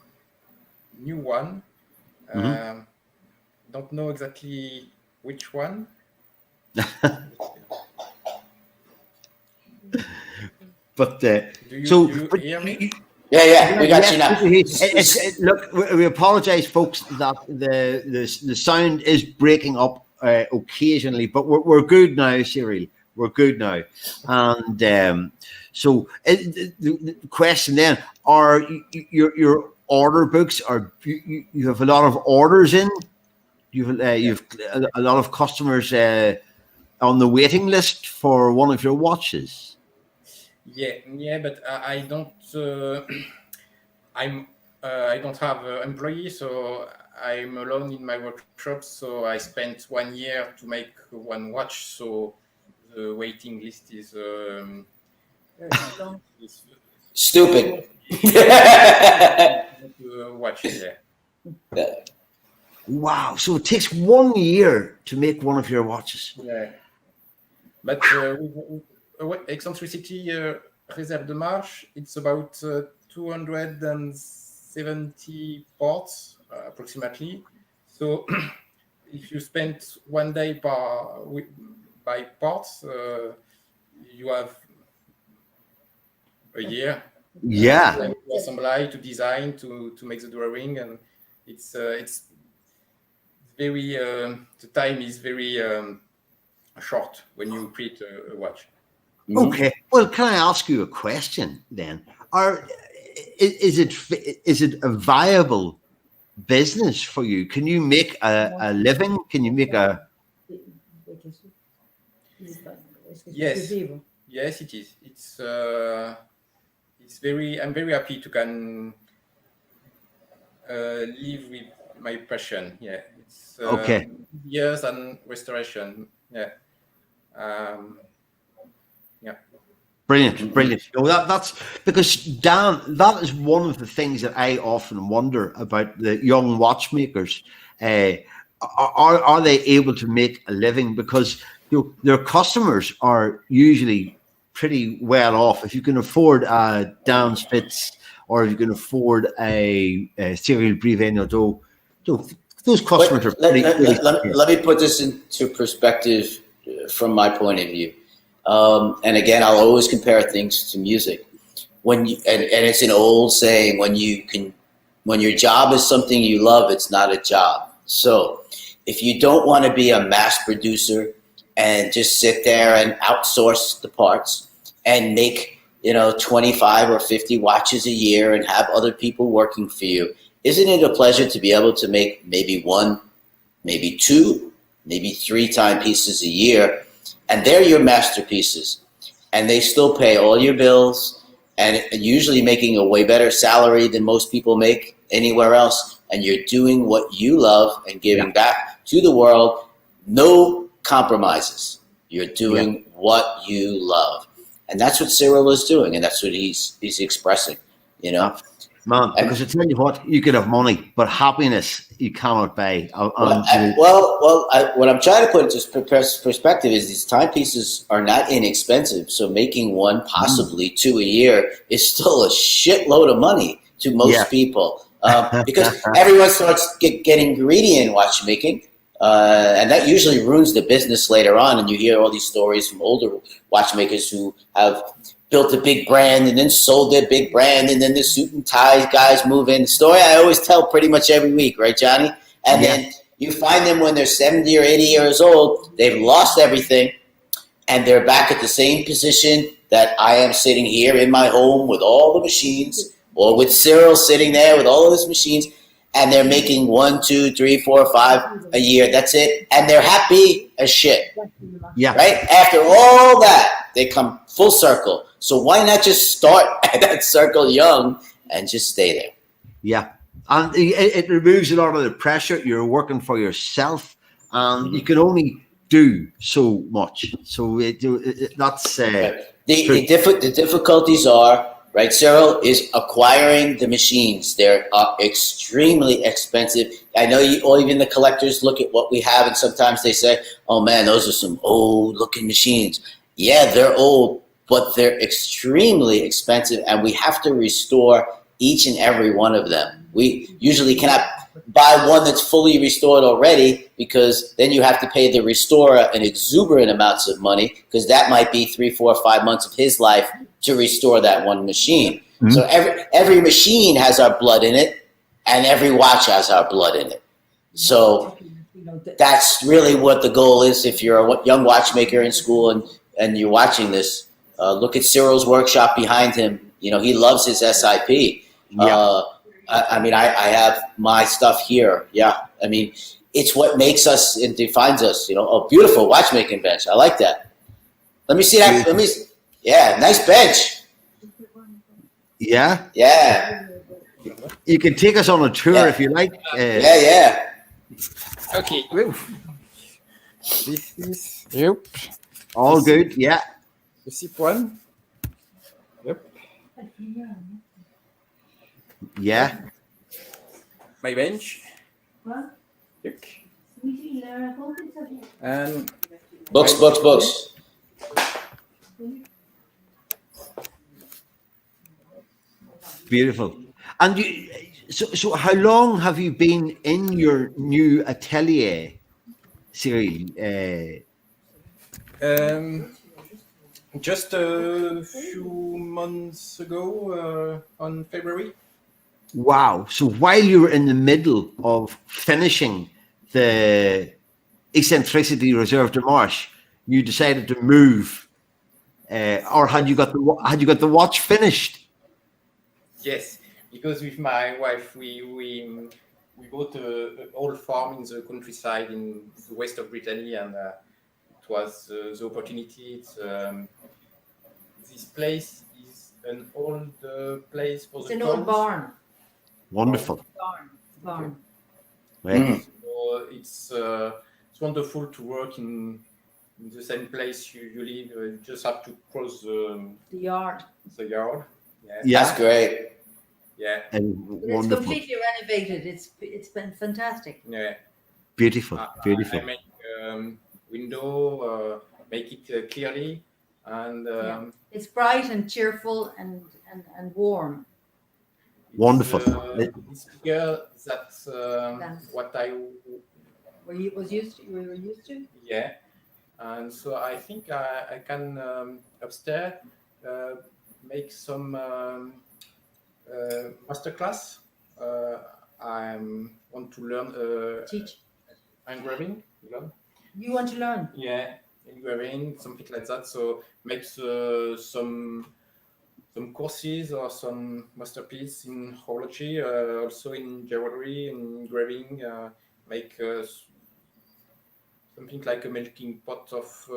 one. Don't know exactly which one. But Do you hear me? Yeah, we got you now. Look, we apologize, folks, that the sound is breaking up occasionally, but we're good now, Cyril. We're good now. And so the question then, are your order books, are you have a lot of orders in? You've a lot of customers on the waiting list for one of your watches. Yeah, but I don't. I don't have an employee, so I'm alone in my workshop. So I spent 1 year to make one watch. So the waiting list is stupid. Watch, yeah. Wow! So it takes 1 year to make one of your watches. Yeah, but eccentricity Réserve de Marche, it's about 270 parts approximately. So if you spend 1 day by parts, you have a year. Yeah. To assemble, to design, to make the drawing, and it's very the time is very short when you create a watch. Okay. Well, can I ask you a question then? Is it a viable business for you? Can you make a living? Can you make a? Yes, it is. It's very. I'm very happy to can live with my passion. Yeah, it's Okay. years and restoration. Yeah. Yeah. Brilliant. No, that's because Dan, that is one of the things that I often wonder about the young watchmakers. Are they able to make a living? Because their customers are usually pretty well off. If you can afford a Dan Spitz, or if you can afford a Cyril Brivet-Naudot, those customers are pretty. Let me put this into perspective from my point of view. And again, I'll always compare things to music. And it's an old saying, when your job is something you love, it's not a job. So if you don't want to be a mass producer and just sit there and outsource the parts and make 25 or 50 watches a year and have other people working for you, isn't it a pleasure to be able to make maybe 1, maybe 2, maybe 3 timepieces a year? And they're your masterpieces, and they still pay all your bills, and usually making a way better salary than most people make anywhere else. And you're doing what you love and giving back to the world. No compromises. You're doing what you love, and that's what Cyril is doing, and that's what he's expressing. Man, because I tell you what, you could have money, but happiness you cannot buy. What I'm trying to put into perspective is these timepieces are not inexpensive. So making 1, possibly 2 a year is still a shitload of money to most people, because everyone starts getting greedy in watchmaking, and that usually ruins the business later on. And you hear all these stories from older watchmakers who have built a big brand and then sold their big brand, and then the suit and tie guys move in. The story I always tell pretty much every week, right, Johnny? And then you find them when they're 70 or 80 years old, they've lost everything, and they're back at the same position that I am sitting here in my home with all the machines, or with Cyril sitting there with all of his machines, and they're making 1, 2, 3, 4, 5 a year. That's it. And they're happy as shit. Yeah. Right? After all that, they come full circle. So why not just start at that circle young and just stay there? Yeah. And it removes a lot of the pressure. You're working for yourself, and you can only do so much. So that's the difficulties are, right, Cyril, is acquiring the machines. They're extremely expensive. I know even the collectors look at what we have, and sometimes they say, oh man, those are some old looking machines. Yeah, they're old, but they're extremely expensive, and we have to restore each and every one of them. We usually cannot buy one that's fully restored already, because then you have to pay the restorer an exuberant amounts of money, because that might be 3, 4, 5 months of his life to restore that one machine. Mm-hmm. So every machine has our blood in it, and every watch has our blood in it. So that's really what the goal is. If you're a young watchmaker in school and you're watching this, look at Cyril's workshop behind him. You know, he loves his SIP. Yeah. I mean, I have my stuff here. Yeah. I mean, it's what makes us and defines us, you know. Oh, beautiful watchmaking bench. I like that. Let me see that. Yeah, nice bench. Yeah. Yeah. You can take us on a tour if you like. Yeah. Okay. This is all good. Yeah. The SIP one. Yep. Yeah. My bench. What? Yep. And And books. Beautiful. And so how long have you been in your new atelier, Cyril? Just a few months ago, on February. Wow. So while you were in the middle of finishing the eccentricity reserve to Marsh, you decided to move, or had you got the watch finished? Yes, because with my wife we bought an old farm in the countryside in the west of Brittany, and it was the opportunity. This place is an old place for it's the an tools. old barn. Wonderful. Barn. Right. So it's wonderful to work in the same place you live. You just have to cross the yard. Yeah. That's great. Yeah. And It's wonderful. completely renovated. It's been fantastic. Yeah. Beautiful. Beautiful. I make window, make it clearly, and it's bright and cheerful and warm. Wonderful. It's bigger. That's what I were used to. Yeah, and so I think I can upstairs make some masterclass. I want to learn Teach. engraving. You want to learn? Yeah, engraving, something like that. So make some courses or some masterpiece in horology, also in jewelry, in engraving, make something like a melting pot of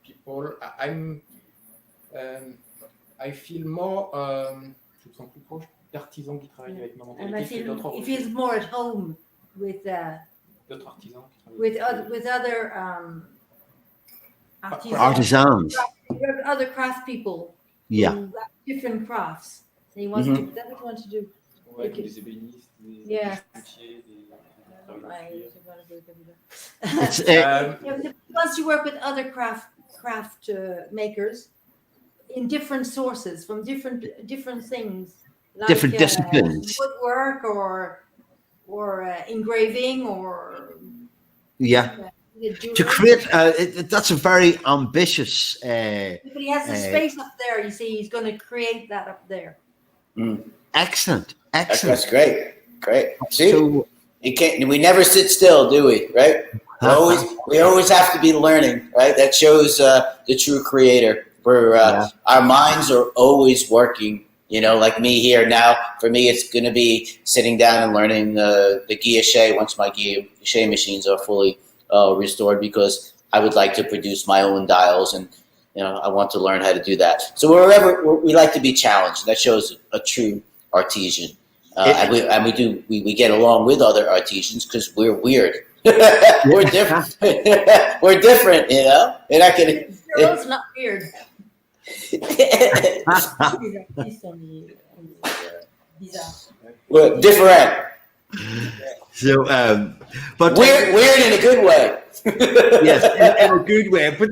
people. I feel more je me sens plus proche d'artisans qui travaillent avec ma mentalité que d'autres he feels more at home with d'autres artisans qui travaillent with other Artisans. other craft people. Yeah. Who have different crafts. So he wants to. That's what he wants to do. Ouais, des ébénistes, des luthiers, He wants to work with other craft makers in different sources from different things, like, different disciplines. Woodwork or engraving or to create that's a very ambitious. But he has the space up there. You see, he's going to create that up there. Excellent. That's great. See, so, we never sit still, do we? Right? We always have to be learning. Right? That shows the true creator. Where our minds are always working. You know, like me here now. For me, it's going to be sitting down and learning the guilloche once my guilloche machines are fully restored, because I would like to produce my own dials, and I want to learn how to do that. So wherever we like to be challenged, that shows a true artisan. And we get along with other artisans because we're weird. We're different. We're different, You're not gonna. Cyril's not weird. Well, different. So, but weird in a good way. Yes, in a good way. But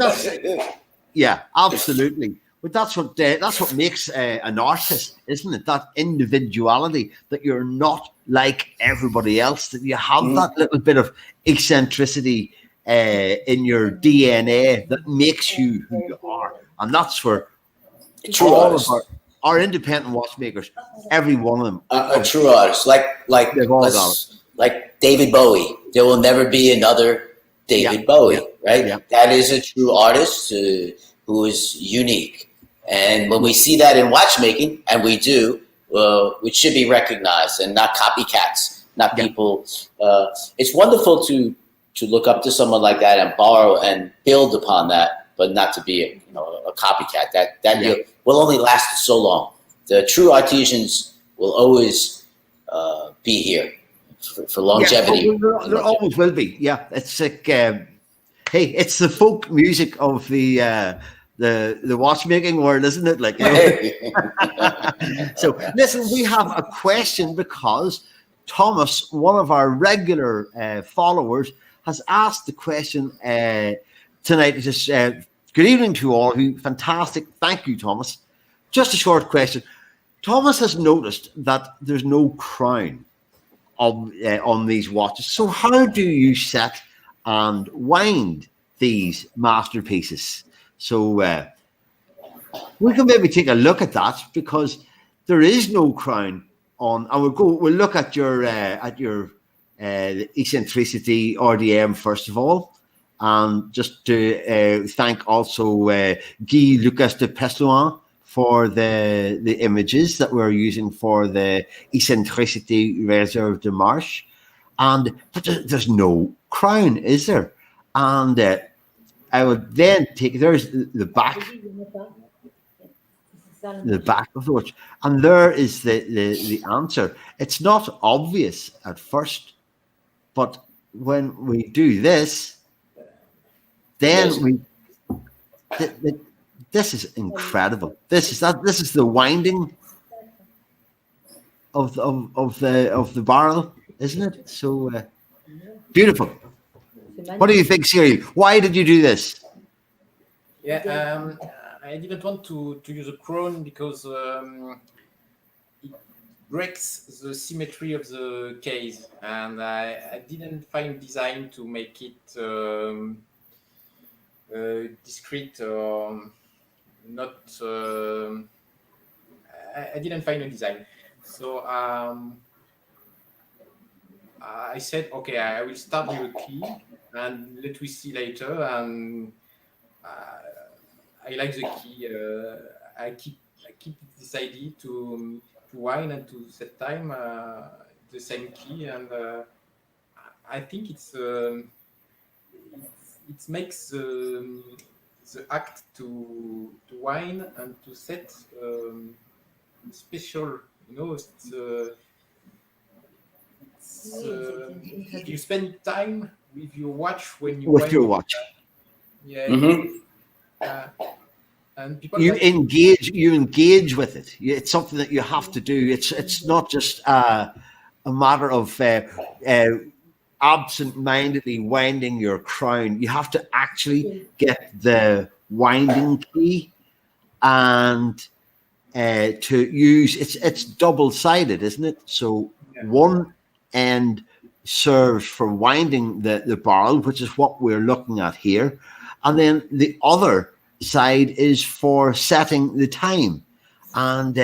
Yeah, absolutely. But that's what makes an artist, isn't it? That individuality, that you're not like everybody else, that you have that little bit of eccentricity in your DNA that makes you who you are, and that's for True all artist. of our independent watchmakers. Every one of them, A true artist, like they've all got it. like David Bowie. There will never be another David Bowie, right? Yeah. That is a true artist who is unique. And when we see that in watchmaking, and we do, it should be recognized and not copycats, not people. It's wonderful to look up to someone like that and borrow and build upon that, but not to be a copycat. That will only last so long. The true artisans will always be here for longevity. Yeah, there always will be. Yeah, it's like hey, it's the folk music of the watchmaking world, isn't it? Like, So listen, we have a question because Thomas, one of our regular followers, has asked the question tonight. It is good evening to all of you. Fantastic, thank you, Thomas. Just a short question. Thomas has noticed that there's no crown on these watches. So how do you set and wind these masterpieces? So we can maybe take a look at that, because there is no crown on. And we'll look at your eccentricity RDM first of all, and just to thank also Guy Lucas de Peslouin for the images that we're using for the eccentricity reserve de Marsh. But there's no crown, is there? And I would then take, there's the back of the watch, and there is the answer. It's not obvious at first, but when we do this, then this is incredible. This is the winding of the barrel, isn't it? So beautiful. What do you think, Cyril? Why did you do this? Yeah, I didn't want to use a crown because it breaks the symmetry of the case, and I didn't find design to make it discreet or not. I didn't find a design, so I said, okay, I will start with a key, and let we see later. And I like the key. I keep this idea to wind and to set time the same key, and I think it makes the act to wind and to set special. You spend time with your watch when you with your watch. Yeah. And people you engage with it. It's something that you have to do. It's not just a matter of absent-mindedly winding your crown. You have to actually get the winding key and to use. It's double-sided, isn't it? So one end serves for winding the barrel, which is what we're looking at here, and then the other side is for setting the time. And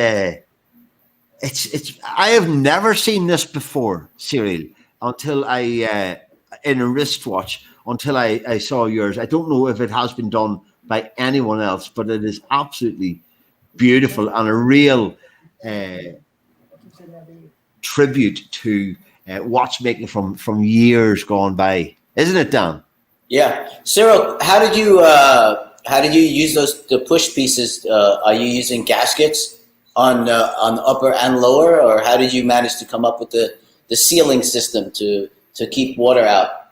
it's I have never seen this before, Cyril, until I in a wristwatch, until I saw yours. I don't know if it has been done by anyone else, but it is absolutely beautiful and a real tribute to watchmaking from years gone by, isn't it, Dan? Yeah, Cyril, how did you use the push pieces? Are you using gaskets on upper and lower, or how did you manage to come up with the sealing system to keep water out?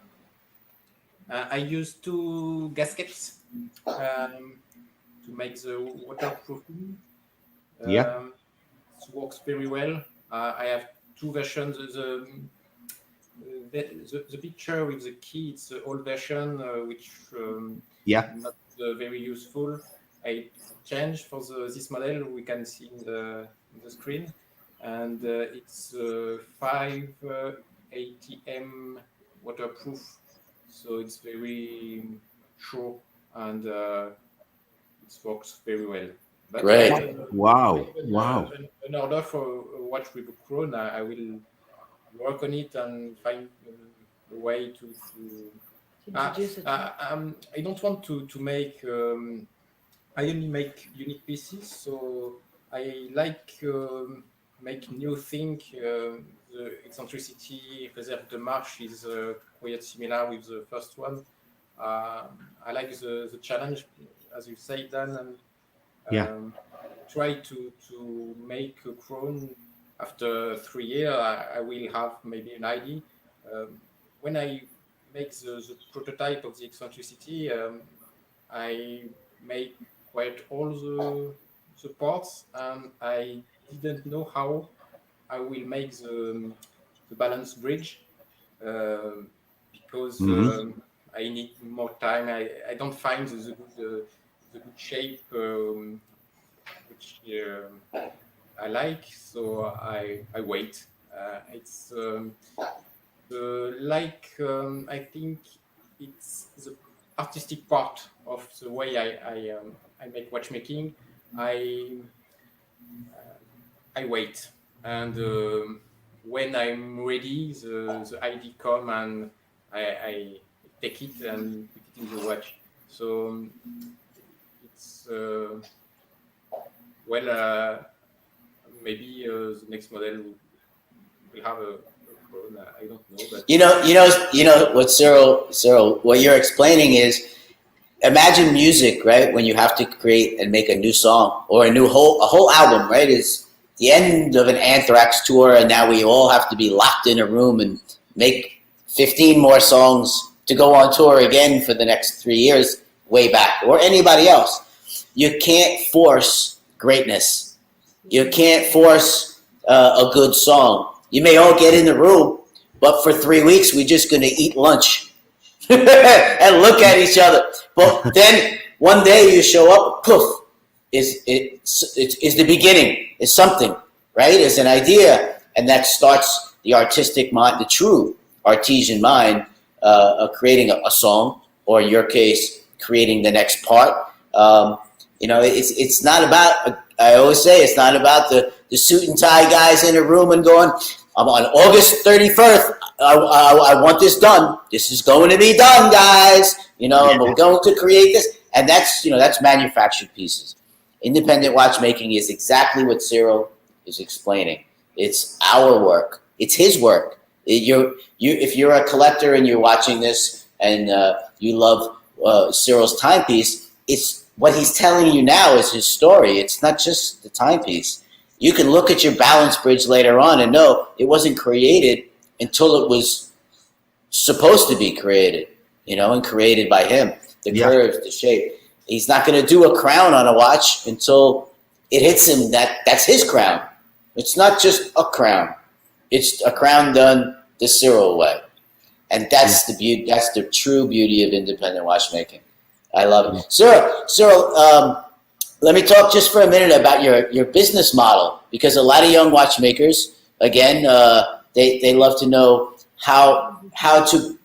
I used 2 gaskets to make the waterproofing. It works very well. I have 2 versions. The picture with the key, it's the old version, which very useful. I changed for this model we can see in the screen, and it's 580M waterproof, so it's very sure, and it works very well. But Great. Wow. In order for a watch with a crown, I will work on it and find a way to Introduce it. I don't want to make. I only make unique pieces, so I like make new thing. The eccentricity reserve de marche is quite similar with the first one. I like the challenge, as you say, Dan, and Yeah. try to make a crown. After 3 years, I will have maybe an idea. When I make the prototype of the eccentricity, I make quite all the parts, and I didn't know how I will make the balance bridge because I need more time. I don't find the good shape which I like, so I wait. It's I think it's the artistic part of the way I make watchmaking. I wait, and when I'm ready, the idea come, and I take it and put it in the watch. So it's maybe the next model will have a crown. I don't know, but You know what Cyril, what you're explaining is, imagine music, right? When you have to create and make a new song or a whole album, right? Is the end of an Anthrax tour, and now we all have to be locked in a room and make 15 more songs to go on tour again for the next 3 years, way back, or anybody else. You can't force greatness. You can't force a good song. You may all get in the room, but for 3 weeks, we're just going to eat lunch and look at each other. But then one day you show up, poof, is the beginning, is something, right? Is an idea, and that starts the artistic mind, the true artesian mind, of creating a song, or in your case, creating the next part. It's not about. I always say it's not about the suit and tie guys in a room and going, I'm on August 31st. I want this done. This is going to be done, guys. And we're going to create this. And that's manufactured pieces. Independent watchmaking is exactly what Cyril is explaining. It's our work. It's his work. If you're a collector and you're watching this and you love Cyril's timepiece, it's what he's telling you now is his story. It's not just the timepiece. You can look at your balance bridge later on and know it wasn't created until it was supposed to be created, and created by him. The curves, the shape. He's not going to do a crown on a watch until it hits him that's his crown. It's not just a crown. It's a crown done the Cyril way. And that's the beauty. That's the true beauty of independent watchmaking. I love it. Cyril, let me talk just for a minute about your business model, because a lot of young watchmakers, again, they love to know how to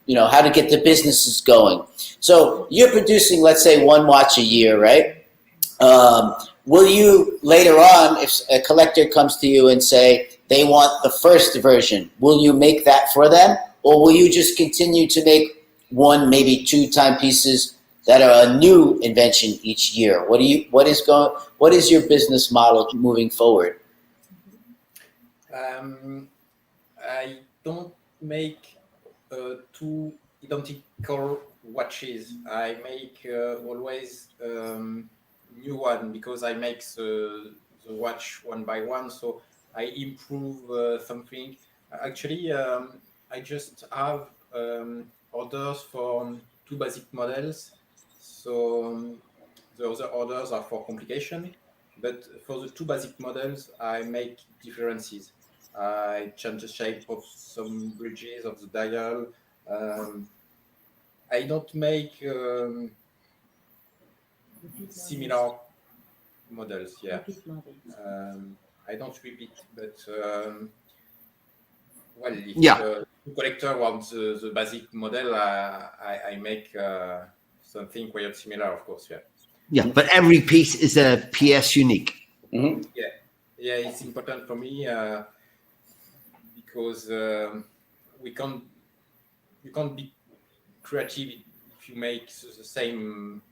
get the businesses going. So you're producing, let's say, one watch a year, right? Will you later on, if a collector comes to you and say they want the first version, will you make that for them, or will you just continue to make one, maybe two timepieces that are a new invention each year? What is your business model moving forward? I don't make two identical watches. I make always new one, because I make the watch one by one, so I improve something. Actually, I just have orders for two basic models. So the other orders are for complication, but for the two basic models, I make differences. I change the shape of some bridges of the dial. I don't make similar models. Yeah. Repeat models. I don't repeat, but well, if Yeah. the collector wants the basic model, I make something quite similar, of course. Yeah. Yeah, but every piece is a pièce unique. Mm-hmm. Yeah, it's important for me because you can't be creative if you make the same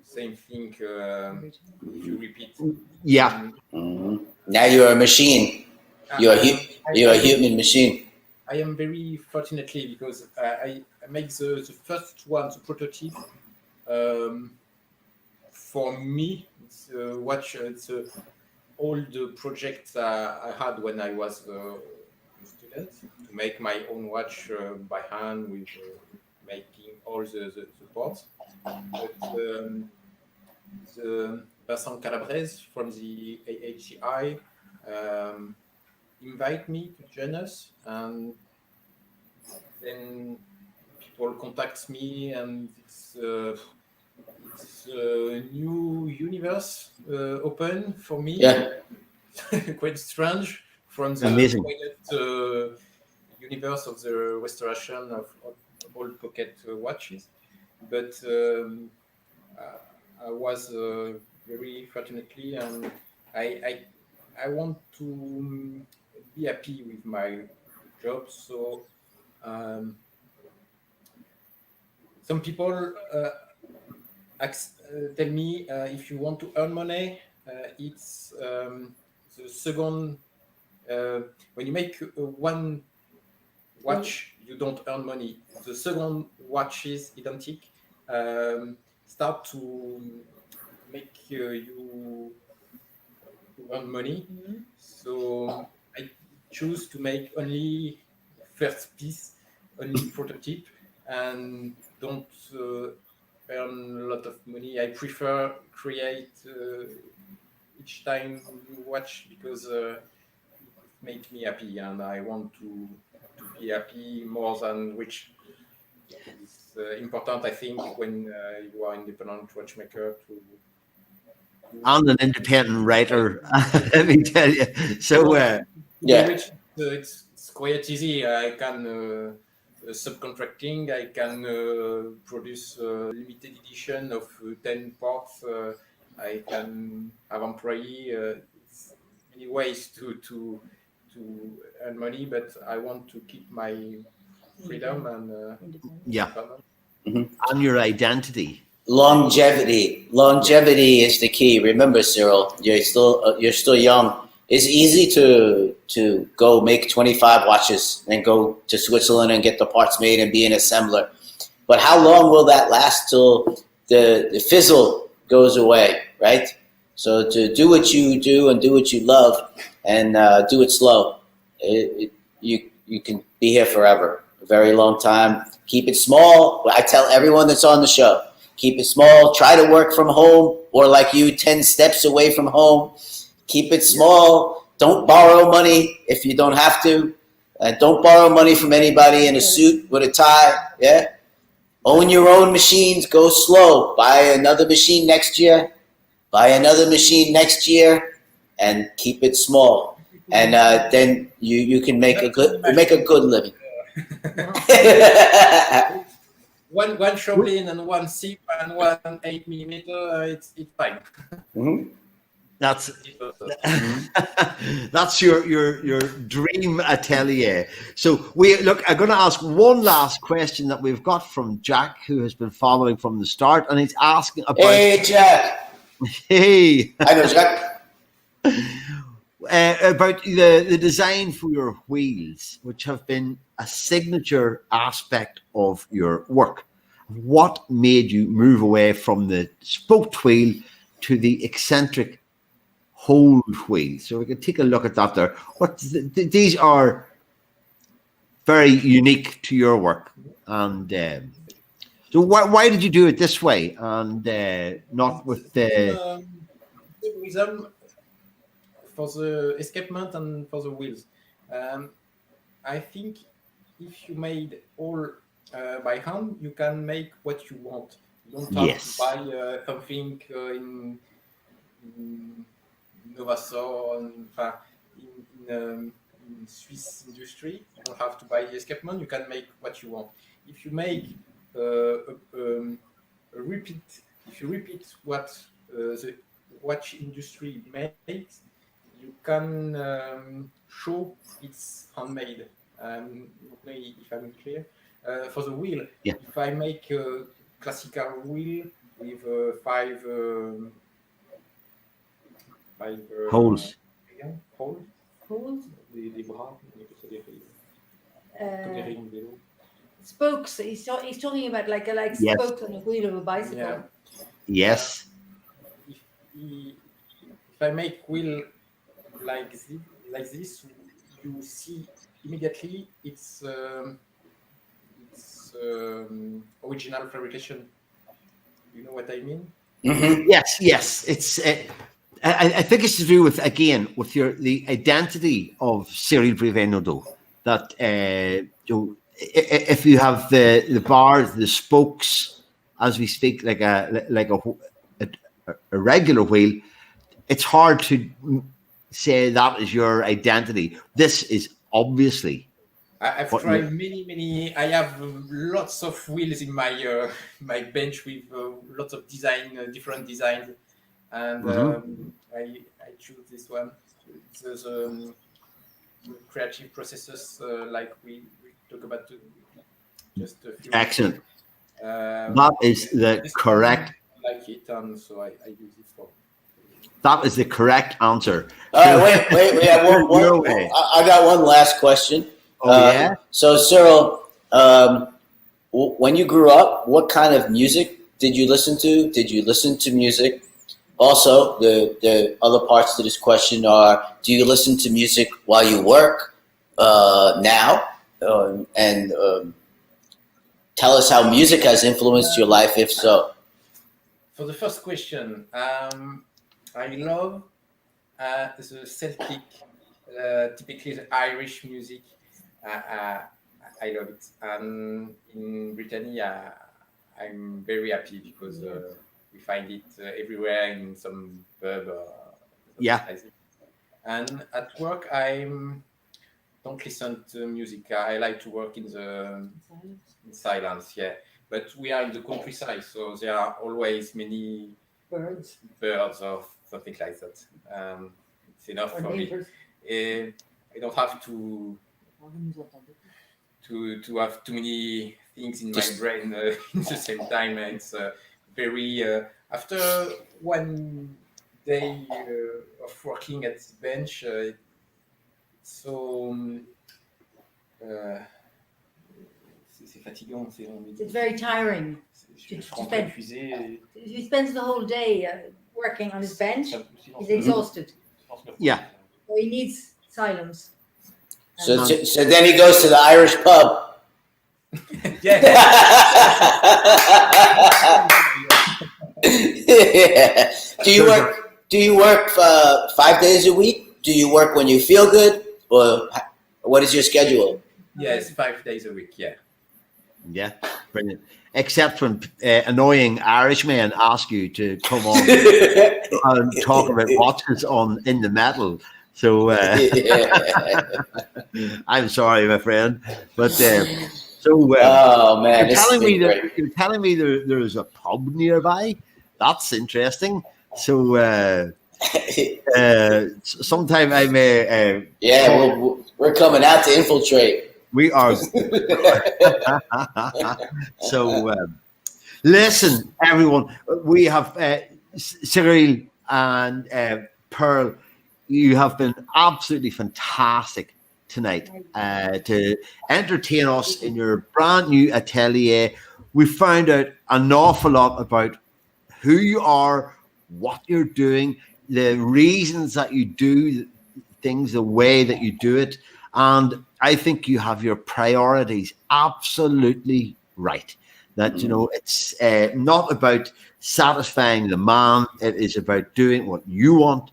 thing if you repeat. Yeah. Mm-hmm. Now you're a machine. You're a human machine. I am very fortunately because I make the first one, the prototype. For me, it's watch. It's all the projects I had when I was a student to make my own watch by hand with making all the parts. But the Vincent Calabrese from the AHCI invite me to join us, and then people contact me, and it's a new universe open for me. Yeah. Quite strange from the Amazing. quiet universe of the restoration of old pocket watches, but I was very fortunately, and I want to be happy with my job. So some people tell me if you want to earn money, it's the second. When you make one watch, you don't earn money. The second watch is identical. Start to make you earn money. Mm-hmm. So I choose to make only first piece, only prototype, and don't earn a lot of money. I prefer create each time new watch because it makes me happy, and I want to be happy more than rich. It's important, I think, when you are independent watchmaker to. I'm an independent writer, let me tell you. So, Yeah. Rich, it's quite easy. I can subcontracting. I can produce a limited edition of 10 parts. I can have employee. It's many ways to earn money, but I want to keep my freedom and yeah, Mm-hmm. and your identity. Longevity is the key. Remember, Cyril, you're still young. It's easy to go make 25 watches and go to Switzerland and get the parts made and be an assembler. But how long will that last till the fizzle goes away, right? So to do what you do and do what you love and do it slow, you can be here forever, a very long time. Keep it small. I tell everyone that's on the show, keep it small. Try to work from home or like you, 10 steps away from home. Keep it small. Don't borrow money if you don't have to. Don't borrow money from anybody in a suit with a tie. Yeah. Own your own machines. Go slow. Buy another machine next year. Buy another machine next year, and keep it small. And then you can make a good living. one Shoblin and one SIP and one 8mm. It's fine. Mm-hmm. That's that's your dream atelier. So I'm going to ask one last question that we've got from Jack, who has been following from the start, and he's asking about. Hey, Jack. Hey. I know, Jack. About the design for your wheels, which have been a signature aspect of your work. What made you move away from the spoked wheel to the eccentric whole wheel? So we can take a look at that there. These are very unique to your work, and so why did you do it this way and not with the rhythm for the escapement and for the wheels? I think if you made all by hand, you can make what you want. You don't have Yes. to buy something in Novasor, in Swiss industry. You don't have to buy the escapement. You can make what you want. If you make a repeat, if you repeat what the watch industry makes, you can show it's handmade. If I'm clear, for the wheel, Yeah. if I make a classical wheel with five Holes. Holes. Holes? Des bras, on appelle ça des rings vélo. Spokes. He's talking about like Yes. spokes on the wheel of a bicycle. Yeah. Yes. If I make wheel like this, you see immediately it's original fabrication. You know what I mean? Mm-hmm. Yes. It's. I think it's to do with, again, with the identity of Cyril Brivet-Naudot. That if you have the bars, the spokes, as we speak, like a regular wheel, it's hard to say that is your identity. This is obviously. I've tried many. I have lots of wheels in my my bench with lots of different designs, and I choose this one. There's creative processes like we talk about just a few. Excellent. That is the correct. I like it, and so I use it for. That is the correct answer. Wait. We have one. I got one last question. Yeah. So Cyril, when you grew up, what kind of music did you listen to? Did you listen to music? Also, the other parts to this question are: do you listen to music while you work now? And tell us how music has influenced your life, if so. For the first question, I love the Celtic, typically the Irish music. I love it. And in Brittany, I'm very happy because we find it everywhere in some pub. Yeah. And at work, I don't listen to music. I like to work in silence. Yeah. But we are in the countryside, so there are always many birds or something like that. It's enough for me. I don't have to have too many things in my brain at the same time. It's very after one day of working at the bench, so c'est fatigant. It's very tiring. He spends the whole day working on his bench. He's exhausted. Yeah. So he needs silence. So then he goes to the Irish pub. Yeah. Yeah. Do you work 5 days a week? Do you work when you feel good, or what is your schedule? Yes, 5 days a week. Yeah. Yeah, brilliant. Except when annoying Irishmen ask you to come on and talk about watches in the metal. So I'm sorry, my friend, but oh man, you're telling me there's a pub nearby. That's interesting. So sometime I may. We're coming out to infiltrate. We are. So, listen, everyone. We have Cyril and Pearl. You have been absolutely fantastic tonight to entertain us in your brand new atelier. We found out an awful lot about who you are, what you're doing, the reasons that you do things the way that you do it. And I think you have your priorities absolutely right. That, you know, it's not about satisfying the man. It is about doing what you want,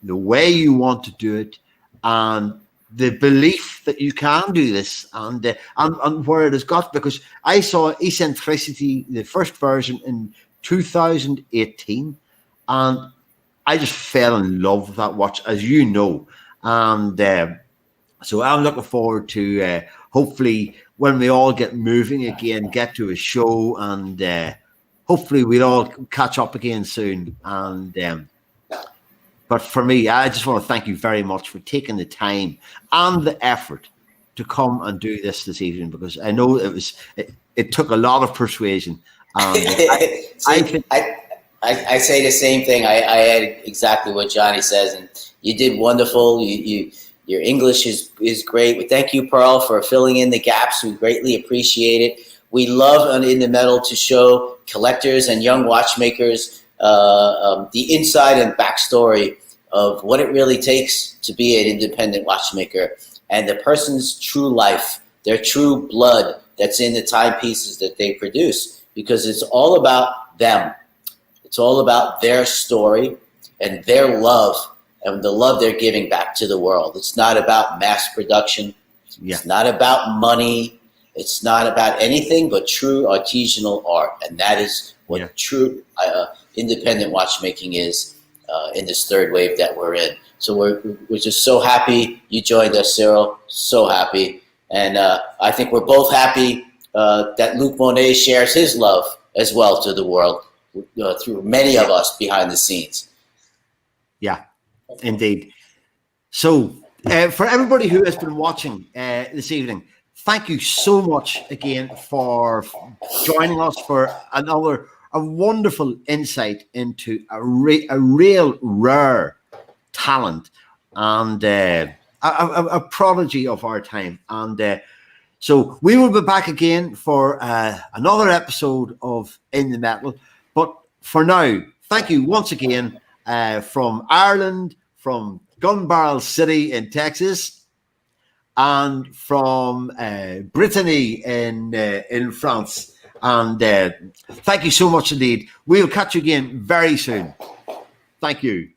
the way you want to do it. And the belief that you can do this, and where it has got, because I saw Eccentricity, the first version, in 2018, and I just fell in love with that watch, as you know. And so I'm looking forward to hopefully when we all get moving again, get to a show, and hopefully we'll all catch up again soon. And but for me, I just want to thank you very much for taking the time and the effort to come and do this evening, because I know it took a lot of persuasion. I say the same thing. I add exactly what Johnny says, and you did wonderful. Your English is great. We thank you, Pearl, for filling in the gaps. We greatly appreciate it. We love on In the Metal to show collectors and young watchmakers the inside and backstory of what it really takes to be an independent watchmaker, and the person's true life, their true blood that's in the timepieces that they produce, because it's all about them. It's all about their story and their love and the love they're giving back to the world. It's not about mass production. Yeah. It's not about money. It's not about anything but true artisanal art. And that is what true independent watchmaking is in this third wave that we're in. So we're just so happy you joined us, Cyril. So happy. And I think we're both happy that Luc Monet shares his love as well to the world through many of us behind the scenes. Yeah, indeed. So for everybody who has been watching this evening, thank you so much again for joining us for a wonderful insight into a real rare talent and a prodigy of our time. And so we will be back again for another episode of In the Metal. But for now, thank you once again from Ireland, from Gun Barrel City in Texas, and from Brittany in France. And thank you so much indeed. We'll catch you again very soon. Thank you.